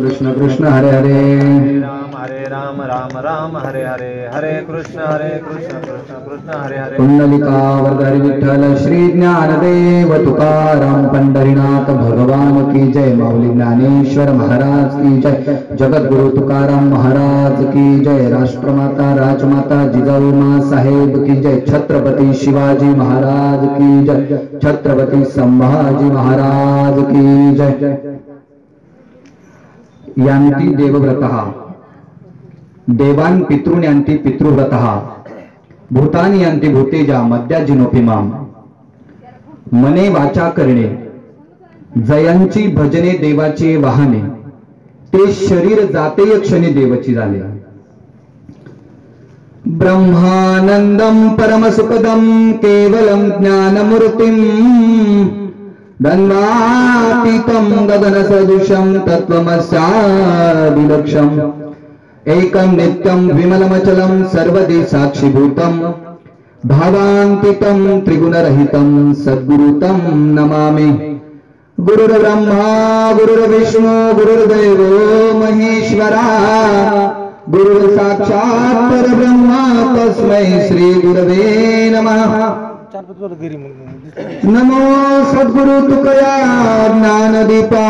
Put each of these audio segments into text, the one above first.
कृष्ण कृष्ण हरे हरे राम राम राम हरे हरे हरे कृष्ण कृष्ण कृष्ण हरे हरे पुंडलिकावरधर विठ्ठल श्री ज्ञानदेव तुकाराम पंढरीनाथ भगवान की जय। माऊली ज्ञानेश्वर महाराज की जय। जगद्गुरु तुकाराम महाराज की जय। राष्ट्रमाता राजमाता जिजाऊ माँ साहेब की जय। छत्रपती शिवाजी महाराज की जय। छत्रपती संभाजी महाराज की जय। यांती देवव्रतः देवान पितॄन् यांती पितृव्रतः भूतानि यांती भूतेजा मद्याजिनोपिमाम। मने वाचा करणे जयांची भजने देवाची वाहने ते शरीर जाते क्षणी देवची झाले। ब्रह्मानंदम परमसुखदम केवलम ज्ञानमूर्तिम दन्वातीतं गगनसदृशं तत्त्वमस्यादिलक्ष्यम् एकं नित्यं विमलमचलं सर्वदि साक्षिभूतं भावान्तितं त्रिगुणरहितं सद्गुरुतं नमामि। गुरुर्ब्रह्मा गुरुर्विष्णु गुरुर्देवो महेश्वरा गुरुर्साक्षात् परब्रह्म तस्मै श्री गुरवे नमः। नमो सद्गुरु तुकया ज्ञानदीपा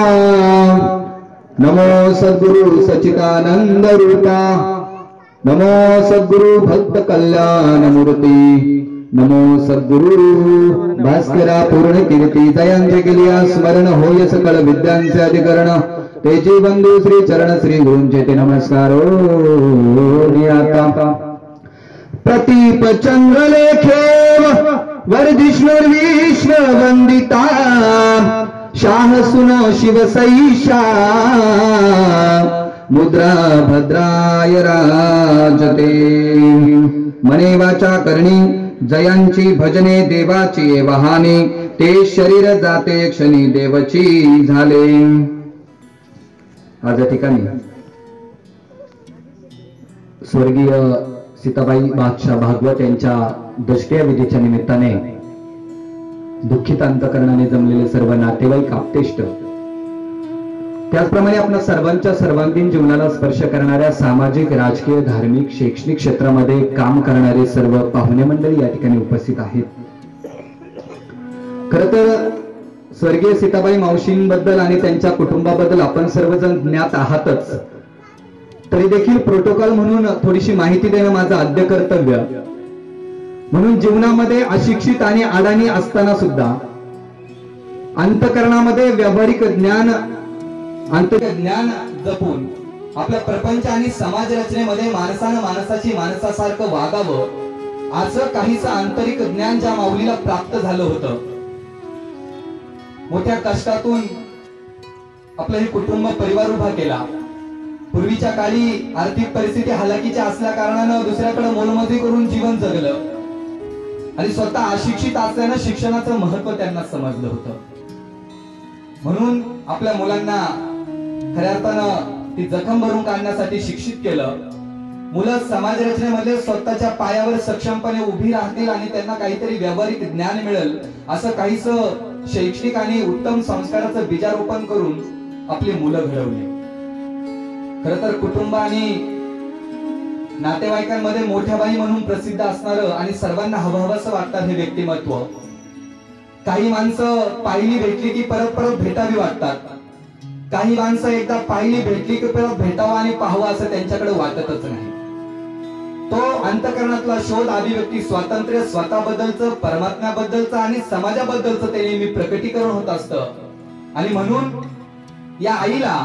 नमो सद्गुरु सच्चिदानंद रूपा नमो सद्गुरु भक्त कल्याण मूर्ती नमो सद्गुरु भास्करा पूर्ण कीर्ती जयांचे केलिया स्मरण होय सकळ विद्यांचे अधिकरण तेजी बंधू श्री चरण श्री गुरूंचे ते नमस्कार नियाता प्रतीप चंद्र लेखेव वर्धिष्णुर विष्णु वंदिता शाह सुनो शिव सईशा मुद्रा भद्राय राजते। मने वाचा करणी जयांची भजने देवाची वाहने ते शरीर जाते क्षणी देवची झाले। आज या ठिकाणी स्वर्गीय सीताबाई बादशाह भागवत यांच्या दशक्रिया विधीच्या निमित्ताने दुःखित अंतकरणाने जमलेले सर्व नातेवाईक आप्तेष्ट त्याचप्रमाणे आपल्या सर्वांच्या सर्वांगीण जीवनाला स्पर्श करणाऱ्या सामाजिक राजकीय धार्मिक शैक्षणिक क्षेत्रामध्ये काम करणारे सर्व पाहुणे मंडळी या ठिकाणी उपस्थित आहेत। खरं तर स्वर्गीय सीताबाई मावशींबद्दल आणि त्यांच्या कुटुंबाबद्दल आपण सर्वजण ज्ञात आहातच, तरी देखील प्रोटोकॉल म्हणून थोडीशी माहिती देणं माझं आद्य कर्तव्य म्हणून जीवनामध्ये अशिक्षित आणि अडाणी असताना सुद्धा अंतकरणामध्ये व्यावहारिक ज्ञान अंतर्ज्ञान जपून आपल्या प्रपंच आणि समाज रचनेमध्ये माणसानं माणसाची माणसासारखं वागावं असं काहीसं आंतरिक ज्ञान ज्या माऊलीला प्राप्त झालं होतं। मोठ्या कष्टातून आपलं हे कुटुंब परिवार उभा केला। पूर्वीच्या काळी आर्थिक परिस्थिती हलाखीच्या असल्या कारणानं दुसऱ्याकडे मोलमजुरी करून जीवन जगलं आणि स्वतः अशिक्षित असल्यानं शिक्षणाचं महत्व त्यांना समजलं होतं। म्हणून आपल्या मुलांना खऱ्या अर्थानं ती जखम भरून काढण्यासाठी शिक्षित केलं। मुलं समाज रचनेमध्ये स्वतःच्या पायावर सक्षमपणे उभी राहतील आणि त्यांना काहीतरी व्यावहारिक ज्ञान मिळेल असं काहीसं शैक्षणिक आणि उत्तम संस्काराचं बीजारोपण करून आपली मुलं घडवली। खरं तर कुटुंब आणि नातेवाईकांमध्ये मोठ्या बाई म्हणून प्रसिद्ध असणारं आणि सर्वांना हवहवसं वाटतं हे व्यक्तिमत्व। काही माणसं पाहिली भेटली की परत परत भेटावी वाटतात, काही माणसं एकदा पाहिली भेटली की परत भेटावं आणि पाहावं असं त्यांच्याकडे वाटतच नाही। तो अंतकरणातला शोध अभिव्यक्ती स्वातंत्र्य स्वतःबद्दलचं परमात्म्याबद्दलचं आणि समाजाबद्दलचं ते नेहमी प्रकटीकरण होत असतं। आणि म्हणून या आईला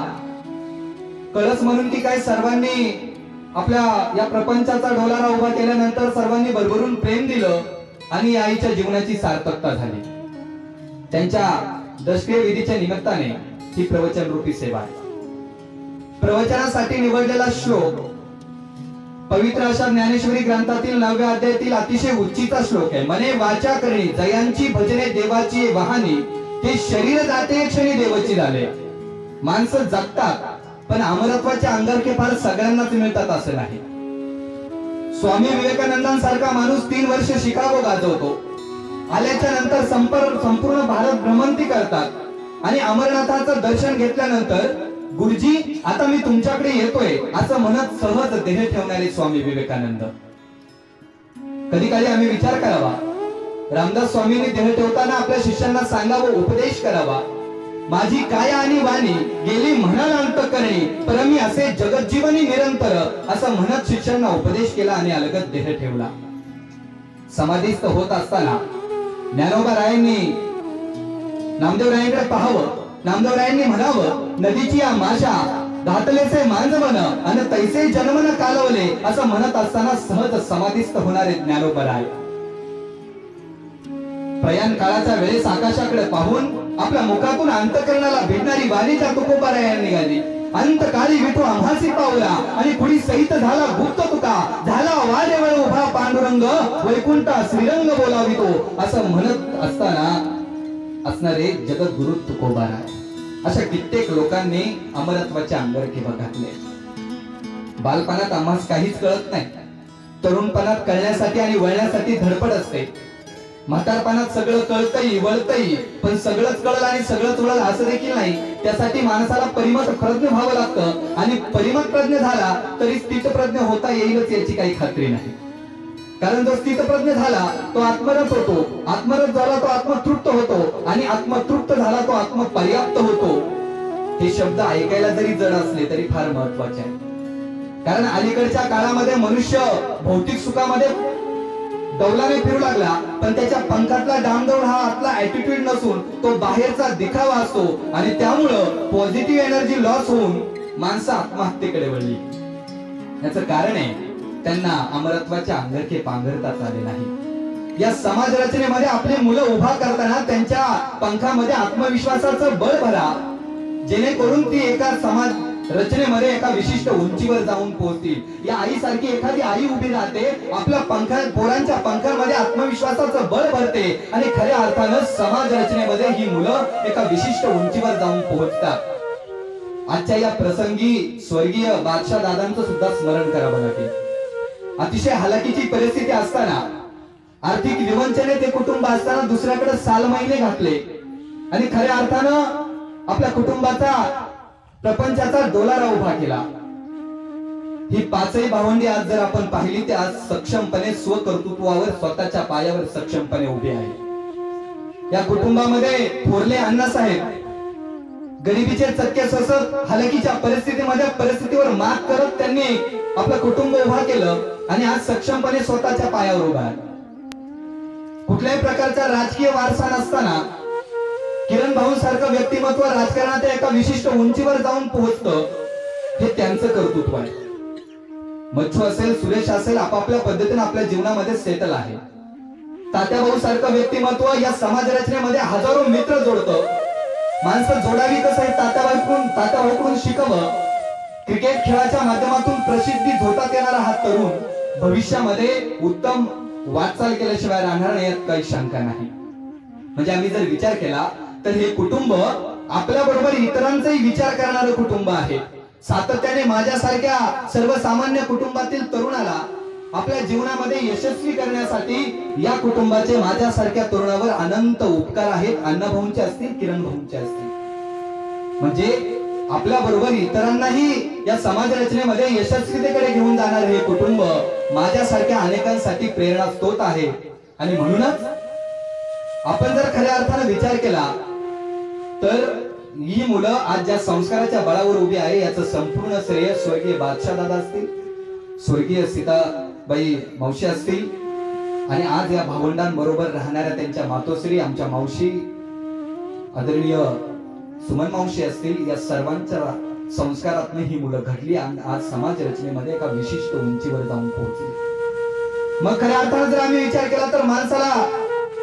कळस म्हणून की काय सर्वांनी आपल्या या प्रपंचाचा डोलारा उभा केल्यानंतर सर्वांनी भरभरून प्रेम दिलं आणि या आईच्या जीवनाची सार्थकता झाली। त्यांच्या दशक्रिया विधीच्या निमित्ताने ही प्रवचन रूपी सेवा आहे। प्रवचनासाठी निवडलेला श्लोक पवित्र अशा ज्ञानेश्वरी ग्रंथातील 9व्या अध्यायातील अतिशय उच्चीचा श्लोक आहे। मने वाचा करणी जयांची भजने देवाची वाहनी ते शरीर जाते क्षणी देवाची झाले। माणसं जगतात पण अमरत्वाचे अंगारखे फार सगळ्यांनाच मिळतात असं नाही। स्वामी विवेकानंदांसारखा माणूस 3 वर्ष शिकागो गाजवतो, आल्याच्या नंतर संपूर्ण भारत भ्रमंती करतात आणि अमरनाथाचं दर्शन घेतल्यानंतर गुरुजी आता मी तुमच्याकडे येतोय असं म्हणत सहज देह ठेवणारे स्वामी विवेकानंद. कधी कधी आम्ही विचार करावा, रामदास स्वामींनी देह ठेवताना आपल्या शिष्यांना सांगावं, उपदेश करावा, माझी काया आणि वाणी गेली म्हणाल अंतःकरणी, पर मी असे जगज्जीवनी निरंतर असं म्हणत शिष्यांना उपदेश केला आणि अलगद देह ठेवला. समाधीस्थ होत असताना ज्ञानोबा रायांनी नामदेवरायांकडे पाहावं, नामदेवरायांनी म्हणावं, नदीची या माशा घातलेचे मांजवन आणि तैसे जन्मन कालवले असं म्हणत असताना सहज समाधीस्थ होणारे ज्ञानोबा राय प्रयाण काळाच्या वेळेस आकाशाकडे पाहून आपल्या मुखातून अंतःकरणाला भेटणारी वाणी त्या तुकोबारायांनी निघाली. अंतकाळी विठू आम्हासी पावला आणि कुणी सहित झाला गुप्त तुका, झाला वाडेवळ उभा पांडुरंग, वैकुंठा श्रीरंग बोलावितो असं म्हणत असताना असणारे जगद्गुरु तुकोबाराय. अशा कित्येक लोकांनी अमरत्वाचे अंगारकी घातले. बालपणात आम्हास काहीच कळत नाही, तरुणपणात कळण्यासाठी आणि वळण्यासाठी धडपड असते. म्हातारपणात सगळं कळतंय वळतंय, पण सगळंच कळलं आणि सगळंच वळलं असं देखील नाही. त्यासाठी माणसाला परिमत प्रज्ञ व्हावं लागतं आणि परिमत प्रज्ञ झाला तरी स्थितप्रज्ञ होता येईलच याची काही खात्री नाही. कारण जो स्थितप्रज्ञ झाला तो आत्मरत होतो, आत्मरत झाला तो आत्मतृप्त होतो आणि आत्मतृप्त झाला तो आत्मपर्याप्त होतो. हे शब्द ऐकायला जरी जड असले तरी फार महत्वाचे आहे. कारण अलीकडच्या काळामध्ये मनुष्य भौतिक सुखामध्ये डौलाने फिरू लागला, पण त्याच्या पंखातला डामडौल हा आतला ऍटिट्यूड नसून तो बाहेरचा दिखावा असतो आणि त्यामुळं पॉझिटिव्ह एनर्जी लॉस होऊन माणसं आत्महत्येकडे वळली. याचं कारण आहे त्यांना अमरत्वाच्या अंगरखे पांघरताच आले नाही. या समाज रचनेमध्ये आपली मुलं उभा करताना त्यांच्या पंखामध्ये आत्मविश्वासाचं बळ भरा, जेणेकरून ती एका समाज रचनेमध्ये एका विशिष्ट उंचीवर जाऊन पोहोचतील. या आईसारखी एखादी आई उभी राहते, आपल्या पोरांच्या पंखांमध्ये आत्मविश्वासाचं बळ भरते आणि खऱ्या अर्थानं समाज रचनेमध्ये ही मुलं एका विशिष्ट उंचीवर जाऊन पोहोचतात. आजच्या या प्रसंगी स्वर्गीय बादशाह दादांचं सुद्धा स्मरण करावं लागेल. अतिशय हालाकीची परिस्थिती असताना, आर्थिक विवंचने ते कुटुंब असताना दुसऱ्याकडे साल महिने घातले आणि खऱ्या अर्थानं आपल्या कुटुंबाचा प्रपंचाचा डोलारा उभा केला. ही पाचही भावंडी आज जर आपण पाहिली तर आज सक्षमपणे स्वकर्तृत्वावर स्वतःच्या पायावर सक्षमपणे उभे आहे. या कुटुंबामध्ये थोरले अण्णासाहेब गरिबीचे चटके सोसत हालाकीच्या परिस्थितीवर मात करत त्यांनी आपलं कुटुंब उभा केलं आणि आज सक्षमपणे स्वतःच्या पायावर उभा आहे. कुठल्याही प्रकारचा राजकीय वारसा नसताना किरण भाऊंसारखं व्यक्तिमत्व राजकारणात एका विशिष्ट उंचीवर जाऊन पोहोचतं, हे त्यांचं कर्तृत्व आहे. मच्छू असेल, सुरेश असेल, आपापल्या पद्धतीने आपल्या जीवनामध्ये सेटल आहे. तात्याभाऊ सारखं व्यक्तिमत्व या समाज रचनेमध्ये हजारो मित्र जोडतं. माणसं जोडावी कसं हे तात्याभाऊकडून शिकावं. क्रिकेट खेळाच्या माध्यमातून प्रसिद्धी झोतात येणारा हा तरुण भविष्यामध्ये उत्तम वाटचाल केल्याशिवाय राहणार नाही यात काही शंका नाही. म्हणजे आम्ही जर विचार केला तर हे कुटुंब आपल्या बरोबर इतरांचाही विचार करणारं कुटुंब आहे. सातत्याने माझ्यासारख्या सर्वसामान्य कुटुंबातील तरुणाला आपल्या जीवनामध्ये यशस्वी करण्यासाठी या कुटुंबाचे माझ्यासारख्या तरुणावर अनंत उपकार आहेत. अण्णाभाऊंचे असतील, किरण भाऊंचे असतील. म्हणजे आपल्या बरोबर इतरांनाही या समाज रचनेमध्ये यशस्वीतेकडे घेऊन जाणार हे कुटुंब माझ्यासारख्या अनेकांसाठी प्रेरणा स्रोत आहे. आणि म्हणूनच आपण जर खऱ्या अर्थाने विचार केला तर ही मुलं आज ज्या संस्काराच्या बळावर उभी आहे याचं संपूर्ण श्रेय स्वर्गीय बादशाह दादा असतील, स्वर्गीय सीताबाई मावशी असतील आणि आज या भावंडांबरोबर राहणाऱ्या त्यांच्या मातोश्री आमच्या मावशी आदरणीय सुमन मावशी असतील. या सर्वांच्या संस्कारातून ही मुलं घडली आणि आज समाज रचनेमध्ये एका विशिष्ट उंचीवर जाऊन पोहोचली. मग खऱ्या अर्थाने जर आम्ही विचार केला तर माणसाला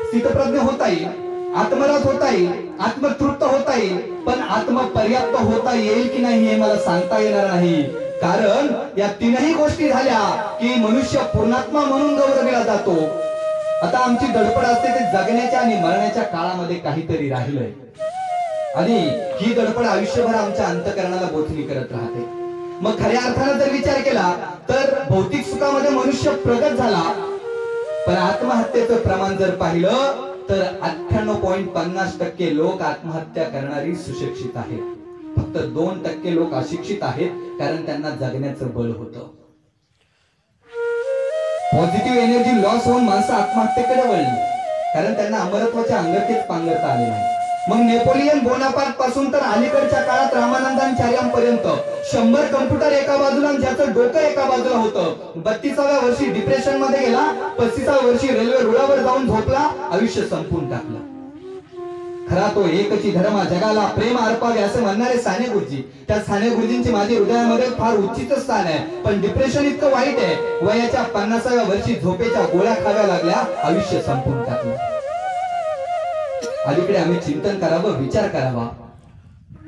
स्थितप्रज्ञ होता येईल, आत्मरत होता येईल, आत्मतृप्त होता येईल, पण आत्मपर्याप्त होता येईल की नाही हे मला सांगता येणार नाही. कारण या तीनही गोष्टी झाल्या की मनुष्य पूर्णात्मा म्हणून गौरविला जातो. आता आमची धडपड असते ते जगण्याच्या आणि मरण्याच्या काळामध्ये काहीतरी राहिलंय आणि ही धडपड आयुष्यभर आमच्या अंतःकरणाला बोथणी करत राहते. मग खऱ्या अर्थानं जर विचार केला तर भौतिक सुखामध्ये मनुष्य प्रगत झाला, पण आत्महत्येचं प्रमाण जर पाहिलं तर 98.50% लोक आत्महत्या करणारी सुशिक्षित आहेत. फक्त 2% लोक अशिक्षित आहेत, कारण त्यांना जगण्याचं बळ होतं. पॉझिटिव्ह एनर्जी लॉस होऊन माणसं आत्महत्येकडे वळली, कारण त्यांना अमरत्वाच्या अंगठीत पांघरता आले नाही. मग नेपोलियन बोनापार्ट पासून तर अलीकडच्या काळात रामानंदाचार्यांपर्यंत 100 कम्प्युटर एका बाजूला, ज्याचं डोकं एका बाजूला होतं, 32व्या वर्षी डिप्रेशन मध्ये गेला, 35व्या वर्षी रेल्वे रुळावर जाऊन झोपला, आयुष्य संपून टाकलं. खरा तो एकची धर्म जगाला प्रेम अर्पावे असं म्हणणारे साने गुरुजी, त्या साने गुरुजींची माझ्या हृदयामध्ये फार उच्चित स्थान आहे. पण डिप्रेशन इतकं वाईट आहे, वयाच्या 50व्या वर्षी झोपेच्या गोळ्या खाव्या लागल्या, आयुष्य संपून टाकलं. अलीकडे आम्ही चिंतन करावं, विचार करावा.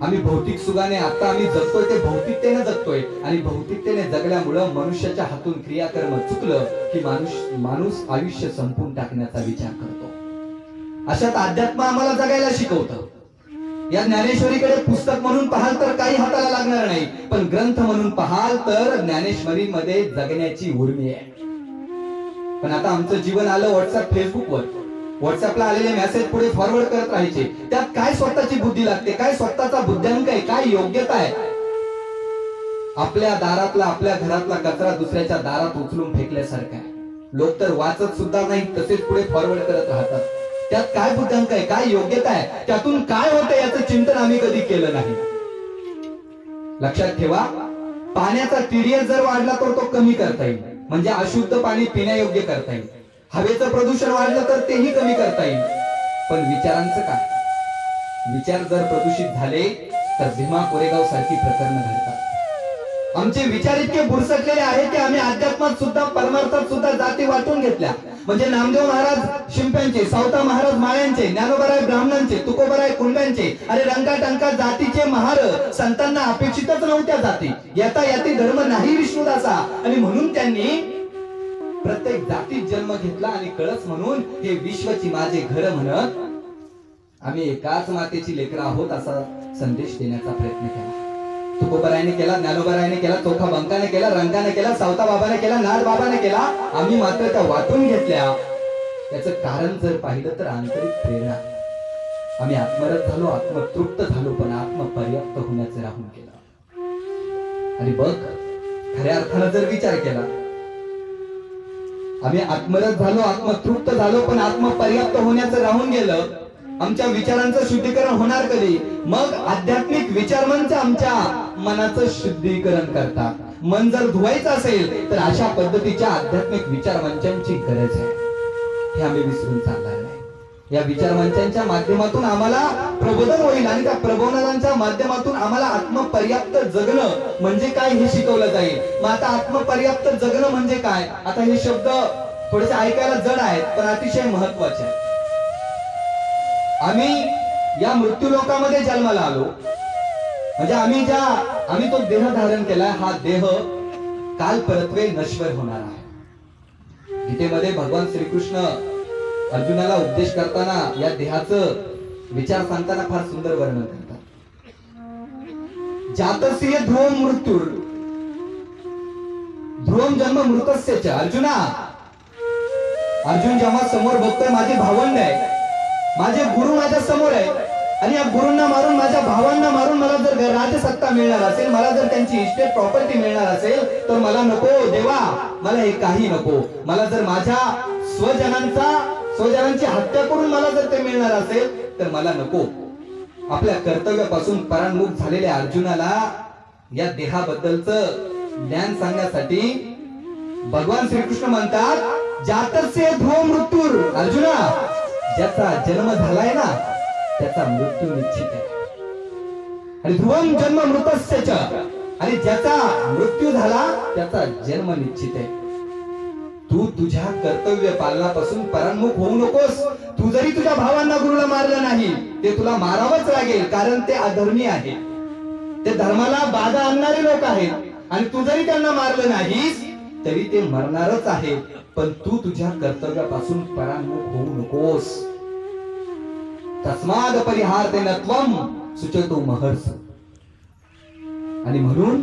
आम्ही भौतिक सुखाने आता आम्ही जगतोय ते भौतिकतेने जगतोय, आणि भौतिकतेने जगल्यामुळं मनुष्याच्या हातून क्रियाकर्म चुकलं की माणूस आयुष्य संपून टाकण्याचा विचार करतो. अशात अध्यात्म आम्हाला जगायला शिकवतं. या ज्ञानेश्वरीकडे पुस्तक म्हणून पाहाल तर काही हाताला लागणार नाही, पण ग्रंथ म्हणून पाहाल तर ज्ञानेश्वरी मध्ये जगण्याची उर्मी आहे. पण आता आमचं जीवन आलं व्हॉट्सअप, फेसबुकवर. व्हॉट्सअपला आलेले मेसेज पुढे फॉरवर्ड करत राहायचे. त्यात काय स्वतःची बुद्धी लागते, काय स्वतःचा बुद्ध्यांक आहे, काय योग्यता आहे. आपल्या दारातला, आपल्या घरातला कचरा दुसऱ्याच्या दारात उचलून फेकल्यासारखा आहे. लोक तर वाचत सुद्धा नाही, तसेच पुढे फॉरवर्ड करत राहतात. त्यात काय बुद्ध्यांक आहे, काय योग्यता आहे, त्यातून काय होतं याचं चिंतन आम्ही कधी केलं नाही. लक्षात ठेवा, पाण्याचा TDS जर वाढला तर तो कमी करता येईल, म्हणजे अशुद्ध पाणी पिण्यायोग्य करता येईल. हवेचं प्रदूषण वाढलं तर तेही कमी करता येईल. पण विचारांचं काय? विचार जर प्रदूषित झाले तर भीमा कोरेगाव सारखी प्रकरणं घडतात. आमचे विचार इतके बुरसटलेले आहेत की आम्ही अध्यात्मात सुद्धा, परमार्थात सुद्धा जाती वाटून घेतल्या. म्हणजे नामदेव महाराज शिंप्यांचे, सावता महाराज माळ्यांचे, ज्ञानोबराय ब्राह्मणांचे, तुकोबराय कुंड्यांचे, अरे रंगा टंका जातीचे महार. संतांना अपेक्षितच नव्हत्या जाती, येता याती धर्म नाही विष्णुदासा, आणि म्हणून त्यांनी प्रत्येक जातीत जन्म घेतला, आणि कळस म्हणून हे विश्वची माझे घर म्हणत आम्ही एकाच मातेची लेकरं आहोत असा संदेश देण्याचा प्रयत्न केला. तुकोबरायने केला, ज्ञानोबरायने केला, चोखा बंकाने केला, रंगाने केला, सावता बाबाने केला, नाथ बाबाने केला. आम्ही मात्र त्या वाटून घेतल्या. याचं कारण जर पाहिलं तर आंतरिक प्रेरणा. आम्ही आत्मरत झालो, आत्मतृप्त झालो, पण आत्मपर्याप्त होण्याचं राहून केलं. आणि बघ, खऱ्या अर्थानं जर विचार केला, आम्ही आत्मरत झालो, आत्मतृप्त झालो, पण आत्मपर्याप्त होण्याचं राहून गेलं. आमच्या विचारांचं शुद्धीकरण होणार कधी? मग आध्यात्मिक विचारमंच आमच्या मनाचं शुद्धीकरण करतात. मन जर धुवायचं असेल तर अशा पद्धतीच्या आध्यात्मिक विचारमंचांची गरज आहे. हे आम्ही विसरून चालणार नाही. या विचारमंचांच्या माध्यमातून आम्हाला प्रबोधन होईल, आणि त्या प्रबोधनांच्या माध्यमातून आम्हाला आत्मपर्याप्त जगणं म्हणजे काय हे शिकवलं जाईल. मग आता आत्मपर्याप्त जगणं म्हणजे काय? आता हे शब्द थोडेसे ऐकायला जड आहेत, पण अतिशय महत्वाचे आहेत. आम्ही या मृत्यू लोकामध्ये जन्माला आलो, म्हणजे आम्ही तो देह धारण केलाय. हा देह काल परत्वे नश्वर होणार आहे. गीतेमध्ये भगवान श्रीकृष्ण अर्जुनाला उपदेश करताना या देहाचं विचार सांगताना फार सुंदर वर्णन करतात. जातस्य ध्रुवम मृत्यूर ध्रुवम जन्म मृतस्य च. अर्जुन जेव्हा समोर बघतोय माझे भावंड आहे, माझे गुरु माझ्या समोर आहे, आणि या गुरूंना मारून, माझ्या भावांना मारून मला जर राजसत्ता मिळणार असेल, मला जर त्यांची इस्टेट प्रॉपर्टी मिळणार असेल, तर मला नको देवा, मला हे काही नको. मला जर माझ्या स्वजनांची हत्या करून मला जर ते मिळणार असेल तर मला नको. आपल्या कर्तव्यापासून परांमुख झालेल्या अर्जुनाला या देहाबद्दलचं ज्ञान सांगण्यासाठी भगवान श्रीकृष्ण म्हणतात, जातस्य ध्रुव मृत्यूर. अर्जुना, ज्याचा जन्म झालाय ना त्याचा मृत्यू निश्चित आहे. आणि ध्रुवम जन्म मृतस्य च, आणि ज्याचा मृत्यू झाला त्याचा जन्म निश्चित आहे. तू तुझ्या कर्तव्य पालनापासून परांमुख होऊ नकोस. तू जरी तुझ्या भावांना गुरुला मारलं नाही, ते तुला मारावंच लागेल, कारण ते अधर्मी आहेत, ते धर्माला बाधा आणणारे लोक आहेत. आणि तू जरी त्यांना मारलं नाहीस तरी ते मरणारच आहेत. पण तू तुझ्या कर्तव्यापासून परांमुख होऊ नकोस. तस्माद परिहार ते नत्वम सुचतो महर्ष. आणि म्हणून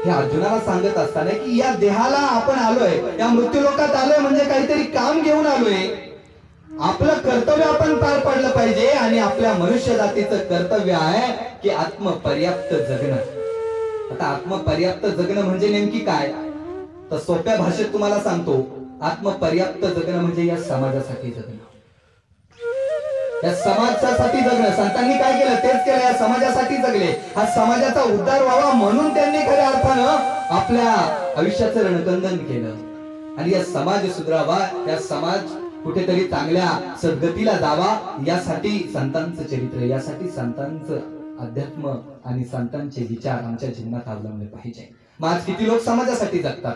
हे अर्जुनाला सांगत असताना की या देहाला आपण आलोय, या मृत्यूलोकात आलोय म्हणजे काहीतरी काम घेऊन आलोय. आपलं कर्तव्य आपण पार पाडलं पाहिजे आणि आपल्या मनुष्य जातीचं कर्तव्य आहे की आत्मपर्याप्त जगणं. आता आत्मपर्याप्त जगणं म्हणजे नेमकी काय, तर सोप्या भाषेत तुम्हाला सांगतो, आत्मपर्याप्त जगणं म्हणजे या समाजासाठी जगणं, या समाजासाठी जगणं. संतांनी काय केलं तेच केलं, या समाजासाठी जगले. हा समाजाचा उद्धार व्हावा म्हणून त्यांनी खऱ्या अर्थानं आपल्या आयुष्याचं रणकंदन केलं आणि या समाज सुधारावा, या समाज कुठेतरी चांगल्या सद्गतीला जावा, यासाठी संतांचं चरित्र, यासाठी संतांचं अध्यात्म आणि संतांचे विचार आमच्या जीवनात अवलंबले पाहिजे. मग आज किती लोक समाजासाठी जगतात.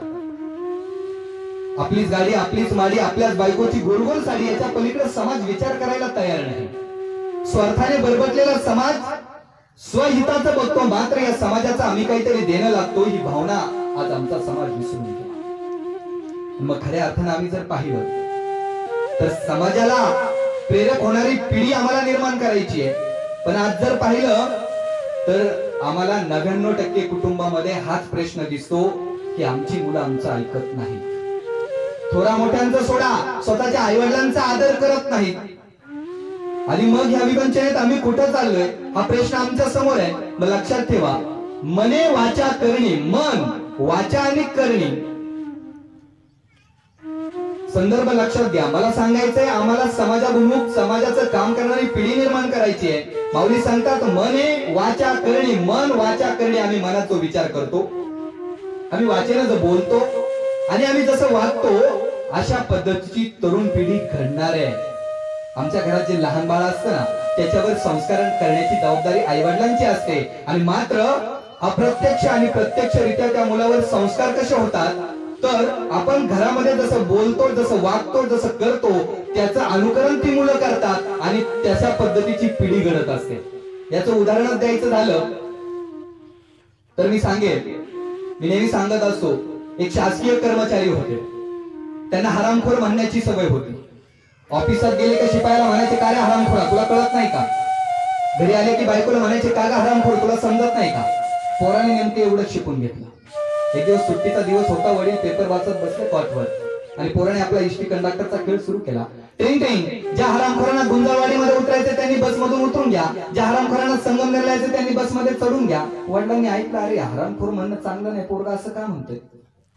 आपलीच गाडी, आपलीच माडी, आपल्याच बायकोची गोलगोल साडी, याच्या पलीकडे समाज विचार करायला तयार नाही. स्वार्थाने बरबटलेला समाज स्वहिताचं बघतो, मात्र या समाजाचा आम्ही काहीतरी देणं लागतो ही भावना आज आमचा समाज विसरून गेला. मग खऱ्या अर्थानं आम्ही जर पाहिलं तर समाजाला प्रेरक होणारी पिढी आम्हाला निर्माण करायची आहे. पण आज जर पाहिलं तर आम्हाला 99% कुटुंबामध्ये हाच प्रश्न दिसतो की आमची मुलं आमचं ऐकत नाहीत. थोडा मोठ्यांचा सोडा, स्वतःच्या आई वडिलांचा आदर करत नाहीत. आणि मग ह्या विवंचनेत आम्ही कुठं चाललोय हा प्रश्न आमच्या समोर आहे. मग लक्षात ठेवा, मने वाचा करणी, मन वाचा आणि करणी, संदर्भ लक्षात घ्या. मला सांगायचंय आम्हाला समाजाभिमुख, समाजाचं काम करणारी पिढी निर्माण करायची आहे. माऊली सांगतात मने वाचा करणी, मन वाचा करणी. आम्ही मनाचा विचार करतो, आम्ही वाचेनं जो बोलतो आणि आम्ही जसं वागतो अशा पद्धतीची तरुण पिढी घडणार आहे. आमच्या घरात जे लहान बाळ असतं ना त्याच्यावर संस्कार करण्याची जबाबदारी आई वडिलांची असते. आणि मात्र अप्रत्यक्ष आणि प्रत्यक्षरित्या त्या मुलावर संस्कार कसे होतात तर आपण घरामध्ये जसं बोलतो, जसं वागतो, जसं करतो त्याचं अनुकरण ती मुलं करतात आणि त्याच्या पद्धतीची पिढी घडत असते. याचं उदाहरण द्यायचं झालं तर मी सांगेन, मी नेहमी सांगत असतो, एक शासकीय कर्मचारी होते, त्यांना हरामखोर म्हणण्याची सवय होती. ऑफिसात गेले का शिपायाला म्हणायचे का रे हरामखोरा, तुला कळत नाही का. घरी आले की बायकोला म्हणायचे का ग हरामखोर, तुला समजत नाही का. पोराने नेमके एवढंच शिकून घेतलं. एक दिवस सुट्टीचा दिवस होता, वडील पेपर वाचत बसले कॉटवर आणि पोराने आपला इष्टी कंडक्टरचा खेळ सुरू केला. ट्रेन ट्रेन, ज्या हरामखोरांना गुंजारवाडीमध्ये उतरायचे त्यांनी बसमधून उतरून घ्या, ज्या हरामखोरांना संगमनेरला यायचे त्यांनी बसमध्ये चढून घ्या. वडिलांनी ऐकलं, अरे हरामखोर म्हणणं चांगलं नाही, पोरगा असं का म्हणतोय.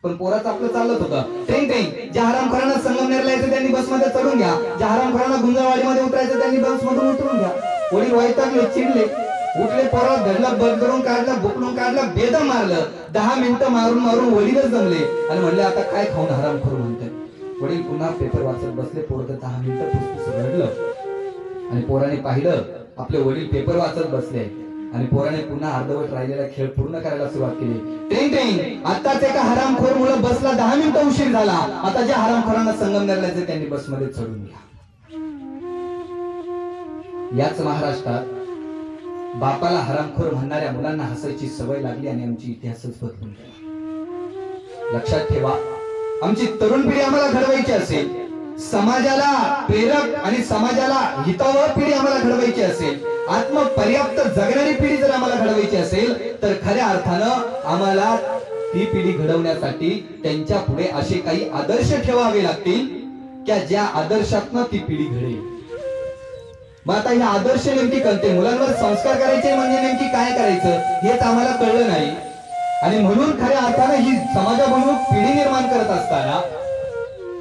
पण पोराचं आपलं चालत होतं. ट्रेन ट्रेन, ज्या हरामखोरांना संगमनेरला यायचे त्यांनी बसमध्ये चढून घ्या, ज्या हरामखोरांना गुंजारवाडीमध्ये उतरायचं त्यांनी बसमधून उतरून घ्या. वडील वैतागले, चिडले, उठले, पोराला धरलं, बदलून काढलं, बुकलून काढलं, बेदम मारलं. 10 मिनिटं मारून मारून वडीलच जमले आणि म्हणले आता काय खाऊन हरामखोर म्हणताय. वडील पुन्हा पेपर वाचत बसले. पोरग 10 मिनिटं फुसफुस रडलं आणि पोराने पाहिलं आपले वडील पेपर वाचत बसले आणि पोराने पुन्हा अर्धवट राहिलेला खेळ पूर्ण करायला सुरुवात केली. ट्रेन ट्रेन, आताच एका हरामखोर मुलं बसला 10 मिनिटं उशीर झाला, आता ज्या हरामखोरांना संगमनेरला जायचे त्यांनी बसमध्ये चढून घ्या. याच महाराष्ट्रात बापाला हरामखोर म्हणणाऱ्या मुलांना हसायची सवय लागली आणि आमची इतिहासच बदलून गेला. लक्षात ठेवा, आमची तरुण पिढी आम्हाला घडवायची असेल, समाजाला प्रेरक आणि समाजाला हितावह पिढी आम्हाला घडवायची असेल, आत्मपर्याप्त जगणारी पिढी जर आम्हाला घडवायची असेल तर खऱ्या अर्थानं आम्हाला ती पिढी घडवण्यासाठी त्यांच्या पुढे असे काही आदर्श ठेवावे लागतील की ज्या आदर्शातनं ती पिढी घडेल. मग आता हे आदर्श नेमकी कळते, मुलांवर संस्कार करायचे म्हणजे नेमकी काय करायचं हेच आम्हाला कळलं नाही. आणि म्हणून खऱ्या अर्थानं ही समाजाभिमुख पिढी निर्माण करत असताना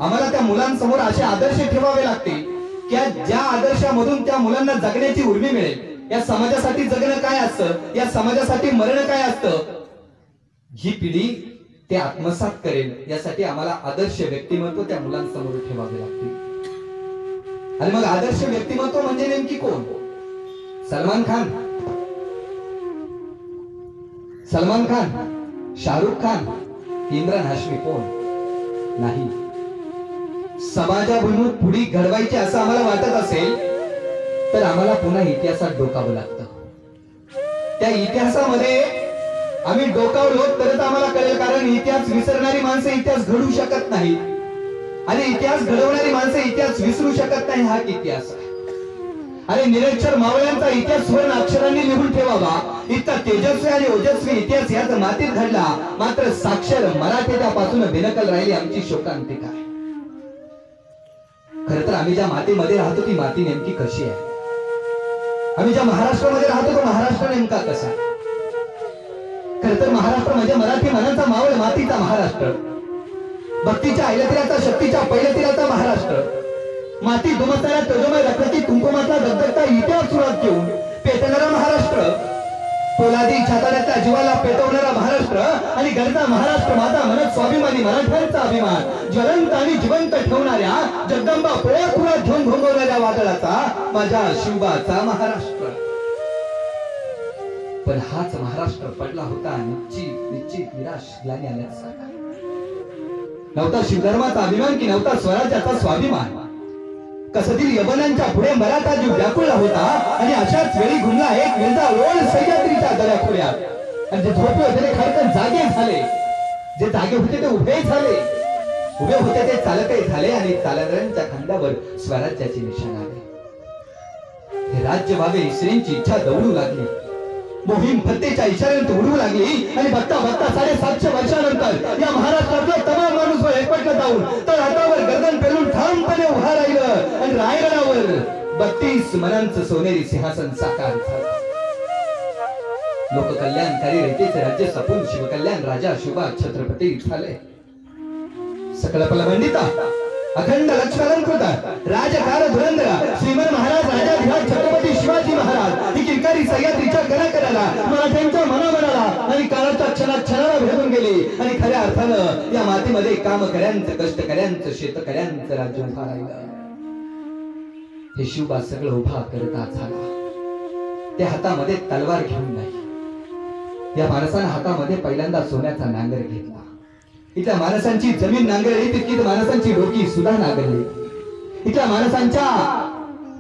आम्हाला त्या मुलांसमोर असे आदर्श ठेवावे लागतील की ज्या आदर्शामधून त्या मुलांना जगण्याची उर्मी मिळेल. या समाजासाठी जगणं काय असतं, या समाजासाठी मरण काय असतं, ही पिढी ते आत्मसात करेल. यासाठी आम्हाला आदर्श व्यक्तिमत्व त्या मुलांसमोर ठेवावे लागतील. आणि मग आदर्श व्यक्तिमत्व म्हणजे नेमकी कोण. सलमान खान, सलमान खान, शाहरुख खान, इम्रान हाशमी कोण नाही. समाजाभिमुख पिढी घडवायची असं आम्हाला वाटत असेल तर आम्हाला पुन्हा इतिहासात डोकावं लागतं. त्या इतिहासामध्ये आम्ही डोकावलो तरच आम्हाला कळेल, कारण इतिहास विसरणारी माणसं इतिहास घडवू शकत नाहीत आणि इतिहास घडवणारी माणसं इतिहास विसरू शकत नाही. हा इतिहास आहे. अरे निरक्षर मावळ्यांचा इतिहास सुवर्ण अक्षरांनी लिहून ठेवावा, इतका तेजस्वी आणि ओजस्वी इतिहास याच मातीत घडला. मात्र साक्षर मराठी त्यापासून बेनकल राहिली आमची शोकांतिका. खर तर आम्ही ज्या मातीमध्ये राहतो ती माती नेमकी कशी आहे, आम्ही ज्या महाराष्ट्रामध्ये राहतो तो महाराष्ट्र नेमका कसा. खर तर महाराष्ट्र म्हणजे मराठी मनाचा मावळ मातीचा महाराष्ट्र, भक्तीच्या ऐलतिराचा शक्तीच्या पैलतिराचा महाराष्ट्र, माती दुमसणाऱ्या तेजोमय रक्ताची कुंकुमातला दगदगता इतिहास सुरुवात घेऊन पेटणारा महाराष्ट्र, पोलादी छाताड्यातल्या जीवाला पेटवणारा महाराष्ट्र आणि गरजा महाराष्ट्र माझा मनत स्वाभिमानी मराठ्यांचा अभिमान ज्वलंत आणि जिवंत ठेवणाऱ्या जगदंबा पोळ्यात घेऊन घोंगवणाऱ्या वादळाचा माझ्या शिवबाचा महाराष्ट्र. पण हाच महाराष्ट्र पडला होता निश्चित निराश ग्लानी आल्यासारखा. नव्हता शिवधर्माचा अभिमान की नव्हता स्वराज्याचा स्वाभिमान. कसतील यवनांच्या पुढे मराठा जीव व्याकुळला होता आणि अशाच वेळी घुमला एक विंदा ओळ सह्याद्रीच्या दऱ्याखोऱ्यात. आणि जे झोपले होते ते खरतर जागे झाले, जे जागे होते ते उभे झाले, उभे होते ते चालतही झाले आणि चालणाऱ्यांच्या खांद्यावर स्वराज्याची निशाण आले. हे राज्य व्हावे श्रींची इच्छा दौडू लागली, मोहीम फत्तेच्या इशाऱ्यात उडवू लागली आणि बघता बघता 750 वर्षानंतर या महाराष्ट्रातला तमाम माणूस एकवटलं जाऊन तर हातावर गर्दन पेलून ठामपणे उभा राहिलं आणि रायगडावर 32 मनांचं सोनेरी सिंहासन साकार झालं. लोककल्याणकारी रीतीचे राज्य सपून शिवकल्याण राजा शिवबा छत्रपती झाले. सकल फलमंडिता अखंड लक्ष्मलंकृत राजकार धुरंधर श्रीमन महाराज राजाधिराज छत्रपती शिवाजी महाराज ही किरकारी सह्याद्रीच्या कणाकणाला मराठ्यांच्या मनामनाला आणि काळाच्या क्षणाला भेटून गेली आणि खऱ्या अर्थानं या मातीमध्ये कामकऱ्यांचं कष्टकऱ्यांचं शेतकऱ्यांचं राज्य उभा राहिलं. हे शिवबा सगळं उभा करता झाला. ते हातामध्ये तलवार घेऊन नाही, या माणसानं हातामध्ये पहिल्यांदा सोन्याचा नांगर घेतला. इथल्या माणसांची जमीन नांगरली तितकीच माणसांची डोकी सुद्धा नांगरली. इथल्या माणसांच्या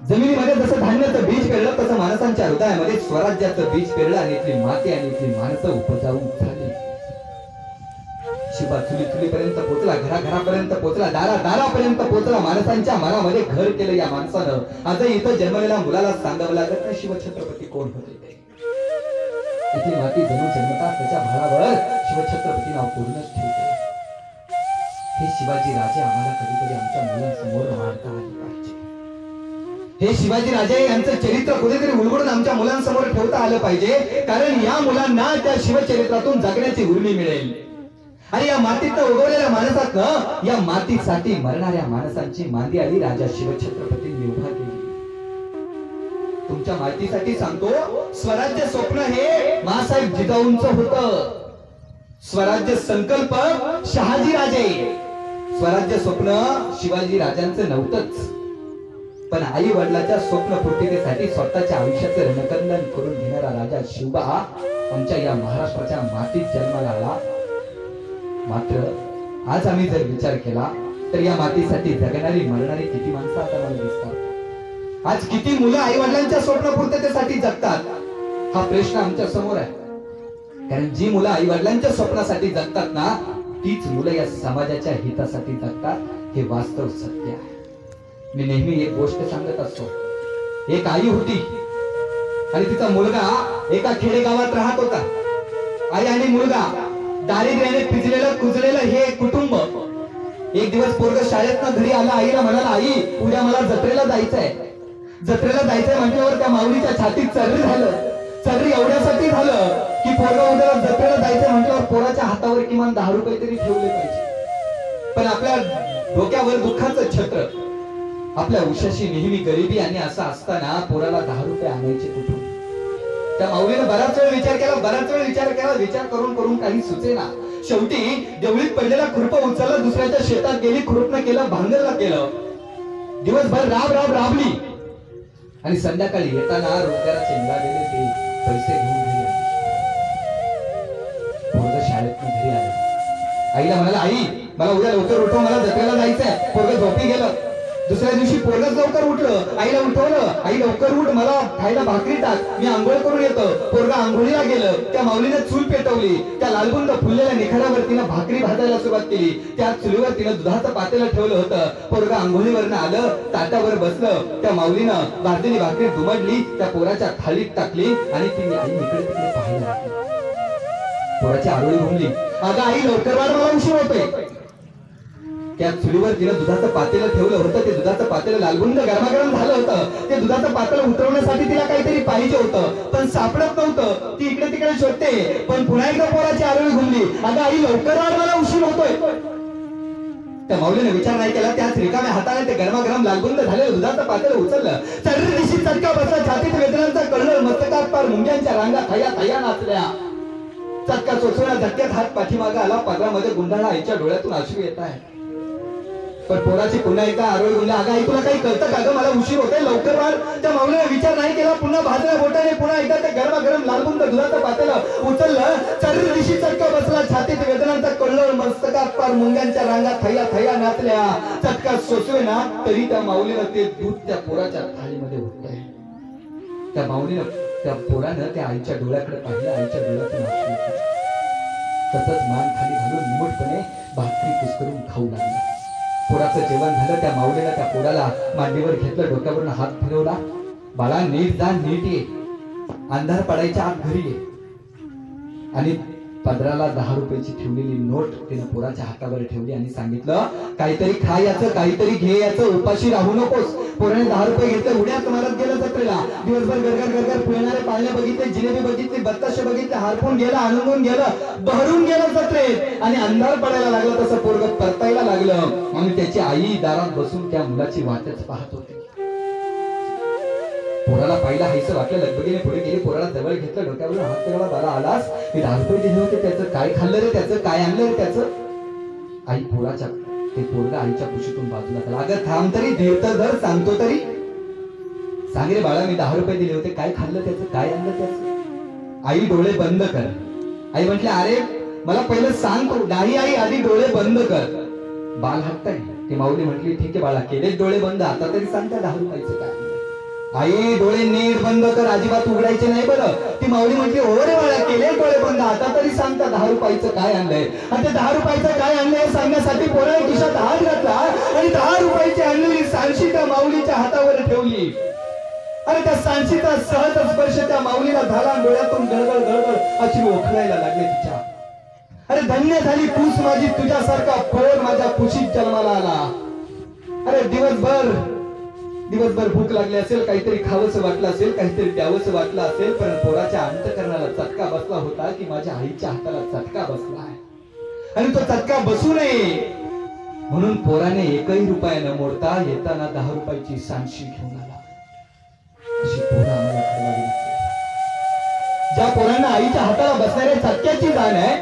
जमिनीमध्ये जसं धान्याचं बीज पेरलं तसं माणसांच्या हृदयामध्ये स्वराज्याचं बीज पेरलं आणि इथली माती आणि इथली माणसं उपजाऊ झाली. शिवबा चुलीपर्यंत पोहोचला, घराघरापर्यंत पोहोचला, दारापर्यंत पोहोचला. माणसांच्या मनामध्ये घर केलं या माणसानं. आजही इथं जन्मलेल्या मुलाला सांगावं लागत नाही शिवछत्रपती कोण होते ते. इथली माती जणू जन्मता त्याच्या भाळावर शिवछत्रपती नाव पूर्णच ठेवते. हे शिवाजी राजे आम्हाला कधीतरी आमच्या मुलांसमोर मांडता आले पाहिजे. हे शिवाजी राजे यांचं चरित्र कुठेतरी उलगडून आमच्या मुलांसमोर ठेवता आलं पाहिजे, कारण या मुलांना त्या शिवचरित्रातून जगण्याची उर्मी मिळेल. आणि या मातीत उगवलेल्या माणसातनं या मातीसाठी मरणाऱ्या माणसांची मांदी आली राजा शिवछत्रपतींनी उभा केली. तुमच्या माहितीसाठी सांगतो, स्वराज्य स्वप्न हे मासाहेब जिजाऊंचं होतं. स्वराज्य संकल्प शहाजी राजे, स्वराज्य स्वप्न शिवाजी राजांचं नव्हतंच. पण आई वडिलांच्या स्वप्न पूर्तीसाठी स्वतःच्या आयुष्याचं रणकंदन करून घेणारा राजा शिवबा आमच्या या महाराष्ट्राच्या मातीत जन्माला आला. मात्र आज आम्ही जर विचार केला तर या मातीसाठी जगणारी मरणारी किती माणसं आता मला दिसतात. आज किती मुलं आई वडिलांच्या स्वप्न पूर्ततेसाठी जगतात हा प्रश्न आमच्या समोर आहे. कारण जी मुलं आई वडिलांच्या स्वप्नासाठी जगतात ना, तीच मुलं या समाजाच्या हितासाठी जगतात, हे वास्तव सत्य आहे. मी नेहमी एक गोष्ट सांगत असतो. एक आई होती आणि तिचा मुलगा एका खेडेगावात राहत होता. आई आणि मुलगा दारिद्र्याने पिजलेलं कुजलेलं हे कुटुंब. एक दिवस पोरग शाळेतनं घरी आला. आईला म्हणाला, आई उद्या मला जत्रेला जायचंय. जत्रेला जायचंय म्हटल्यावर त्या माऊलीच्या छातीत चर्री झालं. चर्री एवढ्यासाठी झालं की पोरगा उद्या जत्रेला जायचंय म्हटल्यावर पोराच्या हातावर किमान 10 रुपये तरी ठेवले पाहिजे. पण आपल्या डोक्यावर दुःखाचं छत्र, आपल्या उशाशी नेहमी गरिबी आणि असं असताना पोराला 10 रुपये आणायचे कुठून. त्या माऊलीने बराच वेळ विचार केला. विचार करून काही सुचेना. शेवटी देवळीत पडलेला खुरप उचलला, दुसऱ्याच्या शेतात गेली, खुरपण केलं, भांगरला केलं. दिवसभर राबली आणि संध्याकाळी येताना रोजगाराचे मिळालेले ते पैसे घेऊन घरी आले. पोरग शाळेतून घरी आले. आईला म्हणाला, आई मला उद्या लवकर उठव, मला जत्रेला जायचंय. पोरग झोपी गेलं. दुसऱ्या दिवशी पोरगच लवकर उठलं, आईला उठवलं, आई लवकर उठ, मला खायला भाकरी टाक, मी आंघोळ करून येतो. पोरगा आंघोळीला गेलं, त्या माऊलीने चूल पेटवली, त्या लालबुंद फुललेल्या निखाऱ्यावर तिनं भाकरी भाजायला सुरुवात केली. त्या चुलीवर तिनं दुधाचं पातेलं ठेवलं होतं. पोरगा आंघोळीवरनं आलं, ताटावर बसलं, त्या माऊलीनं भाजलेली भाकरी दुमडली, त्या पोराच्या थाळीत टाकली आणि ती आई इकडे तिकडे पाहायला लागली. पोराची आरोळी घुमली, अगं आई लवकर वाढ, मला उशीर होतोय. त्या चुलीवर तिनं दुधाचं पातेलं ठेवलं होतं, ते दुधाचं पातेलं लालबुंद गरमागरम झालं होतं. ते दुधाचं पातेलं उतरवण्यासाठी तिला काहीतरी पाहिजे होतं, पण सापडत नव्हतं. ती इकडे तिकडे शोधते, पण पुन्हा एकदा पोराची आरोळी घुमली, अगं आई लवकर वाढ, मला उशीर होतोय. त्या माऊलीने विचार नाही केला, त्याच रिकाम्या हाताने ते गरमागरम लालबुंद झालेलं दुधाचं पातेलं उचललं. चारी दिवशी चटका बसला, छातीत वेदनांचा कळलं, मस्तकात पार मुंग्यांच्या रांगा थया थया नाचल्या. चटका चोचवण्या झटक्यात हात पाठीमागे आला, पदरामध्ये गुंडाळा, आईच्या डोळ्यातून अश्रू येत आहे. पण पोराची पुन्हा एकदा आरोळी घुमली, अगं आई तुला काही कळतं का गं, मला उशीर होतोय, लवकर वाढ. त्या माऊलीने विचार नाही केला, पुन्हा भाजल्या बोटाने पुन्हा एकदा ते गरमागरम लालबुंद दुधाचं पातेलं उचललं. चारी दिवशी चटका बसला, छातीत वेदनांचा कळलं, मस्तकात पार मुंग्यांच्या रांगा थया थया नाचल्या. चटका सोसवे ना तरी त्या माऊलीनं ते दूध त्या पोराच्या थाळीमध्ये होतंय. त्या माऊलीनं, त्या पोरानं त्या आईच्या डोळ्याकडे पाहिलं, आईच्या डोळ्यातून अश्रू येत. तसंच मान खाली घालून निमूटपणे भाकरी कुस्करून खाऊ लागला. पोराचं जेवण झालं, त्या माऊलीनं त्या पोराला मांडीवर घेतलं, डोक्यावरून हात फिरवला, बाळा नीट जा, नीट ये, अंधार पडायच्या आत घरी ये. आणि पदराला 10 रुपयाची ठेवलेली नोट तिने पोराच्या हातावर ठेवली आणि सांगितलं, काहीतरी खा याचं, काहीतरी घे याचं, उपाशी राहू नकोस. पोराने 10 रुपये घेतले, उड्यात मारत गेलं जत्रेला. दिवसभर गरगर गरगर फिरणारे पाळणे बघितले, जिलेबी बघितली, बत्ताशे बघितले, हारपून गेलं, आनंदून गेलं, बहरून गेलं जत्रेत. आणि अंधार पडायला लागला, तसं पोरग परतायला लागलं. आणि त्याची आई दारात बसून त्या मुलाची वाटच पाहत होती. पोराला पाहिला हायचं वाटलं, लगबगीने पुढे गेली, पोराला जवळ घेतलं, डोक्यावरून हात फिरवला, बाला आलास, मी 10 रुपये दिले होते, त्याचं काय खाल्लं रे, त्याचं काय आणलं रे त्याचं. आई पोराच्या, ते पोरगा आईच्या कुशीतून बाजूला गेला. अगं थांब तरी, धीर तर धर, सांगतो तरी, सांग रे बाळा, मी 10 रुपये दिले होते, काय खाल्लं त्याचं, काय आणलं त्याचं. आई डोळे बंद कर. आई म्हटले, अरे मला पहिलं सांग तू. नाही आई, आधी डोळे बंद कर. बाल हट्टाय. ती माऊली म्हटली, ठीक आहे बाळा, केलेच डोळे बंद, आता तरी सांगता 10 रुपयाचं काय. आई डोळे नीट बंद कर, अजिबात उघडायचे नाही बरं. ती माऊली म्हटली, हो रे बाळा, केले डोळे बंद, आता तरी सांगता 10 रुपयाचं काय आणलंय. आणि ते 10 रुपयाचं काय आणलंय सांगण्यासाठी पोराने खिशात हात घातला आणि 10 रुपयाची आणलेली सांडशी त्या माऊलीच्या हातावर ठेवली. आणि त्या सांडशीचा सहज स्पर्श त्या माऊलीला झाला, डोळ्यातून गळगळ गळगळ अशी ओखळायला लागले तिच्या. अरे धन्य झाली तूच माझी, तुझ्यासारखा पोर माझ्या कुशीत जन्माला आला. अरे दिवसभर भूक लागली असेल, काहीतरी खावंसं वाटलं असेल, काहीतरी द्यावंसं वाटलं असेल, पण पोराच्या अंतःकरणाला चटका बसला होता की माझ्या आईच्या हाताला चटका बसला आहे. आणि तो चटका बसू नये म्हणून पोराने 1ही रुपया न मोडता येताना 10 रुपयाची सांडशी घेऊन आला. अशी पोरं आम्हाला घडवावी लागतात. ज्या पोरांना आईच्या हाताला बसणाऱ्या चटक्याची जाण आहे,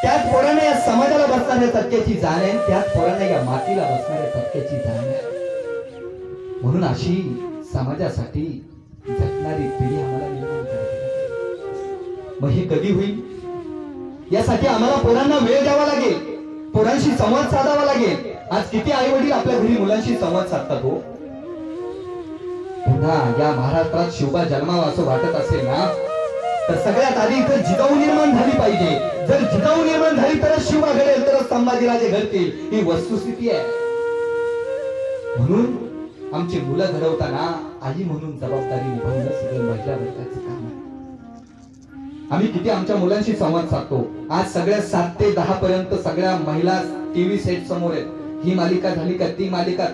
त्याच पोरांना या समाजाला बसणाऱ्या चटक्याची जाण आहे, त्याच पोरांना या मातीला बसणाऱ्या चटक्याची जाण आहे. म्हणून अशी समाजासाठी झटणारी पिढी आम्हाला निर्माण करावी लागेल. मग हे कधी होईल? यासाठी आम्हाला पोरांना वेळ द्यावा लागेल, पोरांशी संवाद साधावा लागेल. आज किती आई वडील आपल्या घरी मुलांशी संवाद साधतात हो. पुन्हा या महाराष्ट्रात शिवबा जन्मावा असं वाटत असेल ना, तर सगळ्यात आधी इथं जिजाऊ निर्माण झाली पाहिजे. जर जिजाऊ निर्माण झाली तरच शिवबा घडेल, तरच संभाजीराजे घडतील, ही वस्तुस्थिती आहे. म्हणून आमची मुलं घडवताना आई म्हणून जबाबदारी निभावणं सगळं महिला वर्गाचं काम आहे. आम्ही किती आमच्या मुलांशी संवाद साधतो. आज सगळ्या 7 ते 10 पर्यंत सगळ्या महिला टीव्ही सेट समोर आहेत. ही मालिका झाली का, ती मालिका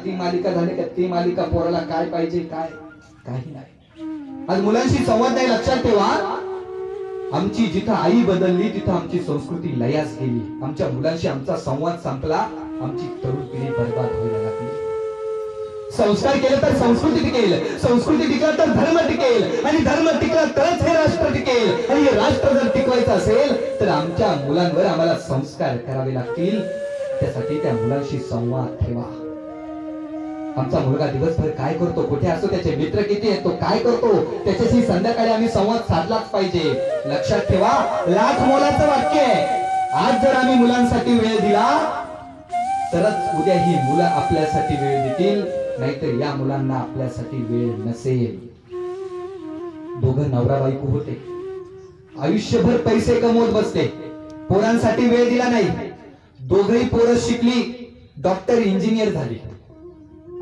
झाली का, ती मालिका, पोराला काय पाहिजे, काय काही नाही. आज मुलांशी संवाद नाही. लक्षात ठेवा, आमची जिथं आई बदलली तिथं आमची संस्कृती लयास गेली. आमच्या मुलांशी आमचा संवाद संपला, आमची तरुण पिढी बर्बाद व्हायला लागली. संस्कार केले तर संस्कृती टिकेल, संस्कृती टिकला तर धर्म टिकेल, आणि धर्म टिकला तरच हे राष्ट्र टिकेल. आणि हे राष्ट्र जर टिकवायचं असेल तर आमच्या मुलांवर आम्हाला संस्कार करावे लागतील. त्यासाठी त्या मुलांशी संवाद ठेवा. आमचा मुलगा दिवसभर काय करतो, कुठे असतो, त्याचे मित्र किती आहेत, तो काय करतो, त्याच्याशी संध्याकाळी आम्ही संवाद साधलाच पाहिजे. लक्षात ठेवा, लाख मोलाचं वाक्य आहे. आज जर आम्ही मुलांसाठी वेळ दिला तरच उद्या ही मुलं आपल्यासाठी वेळ देतील. नाहीतर या मुलांना आपल्यासाठी वेळ नसेल. दोघं नवरा बायको होते, आयुष्यभर पैसे कमवत बसले, पोरांसाठी वेळ दिला नाही. दोघही पोरं शिकली, डॉक्टर इंजिनियर झाली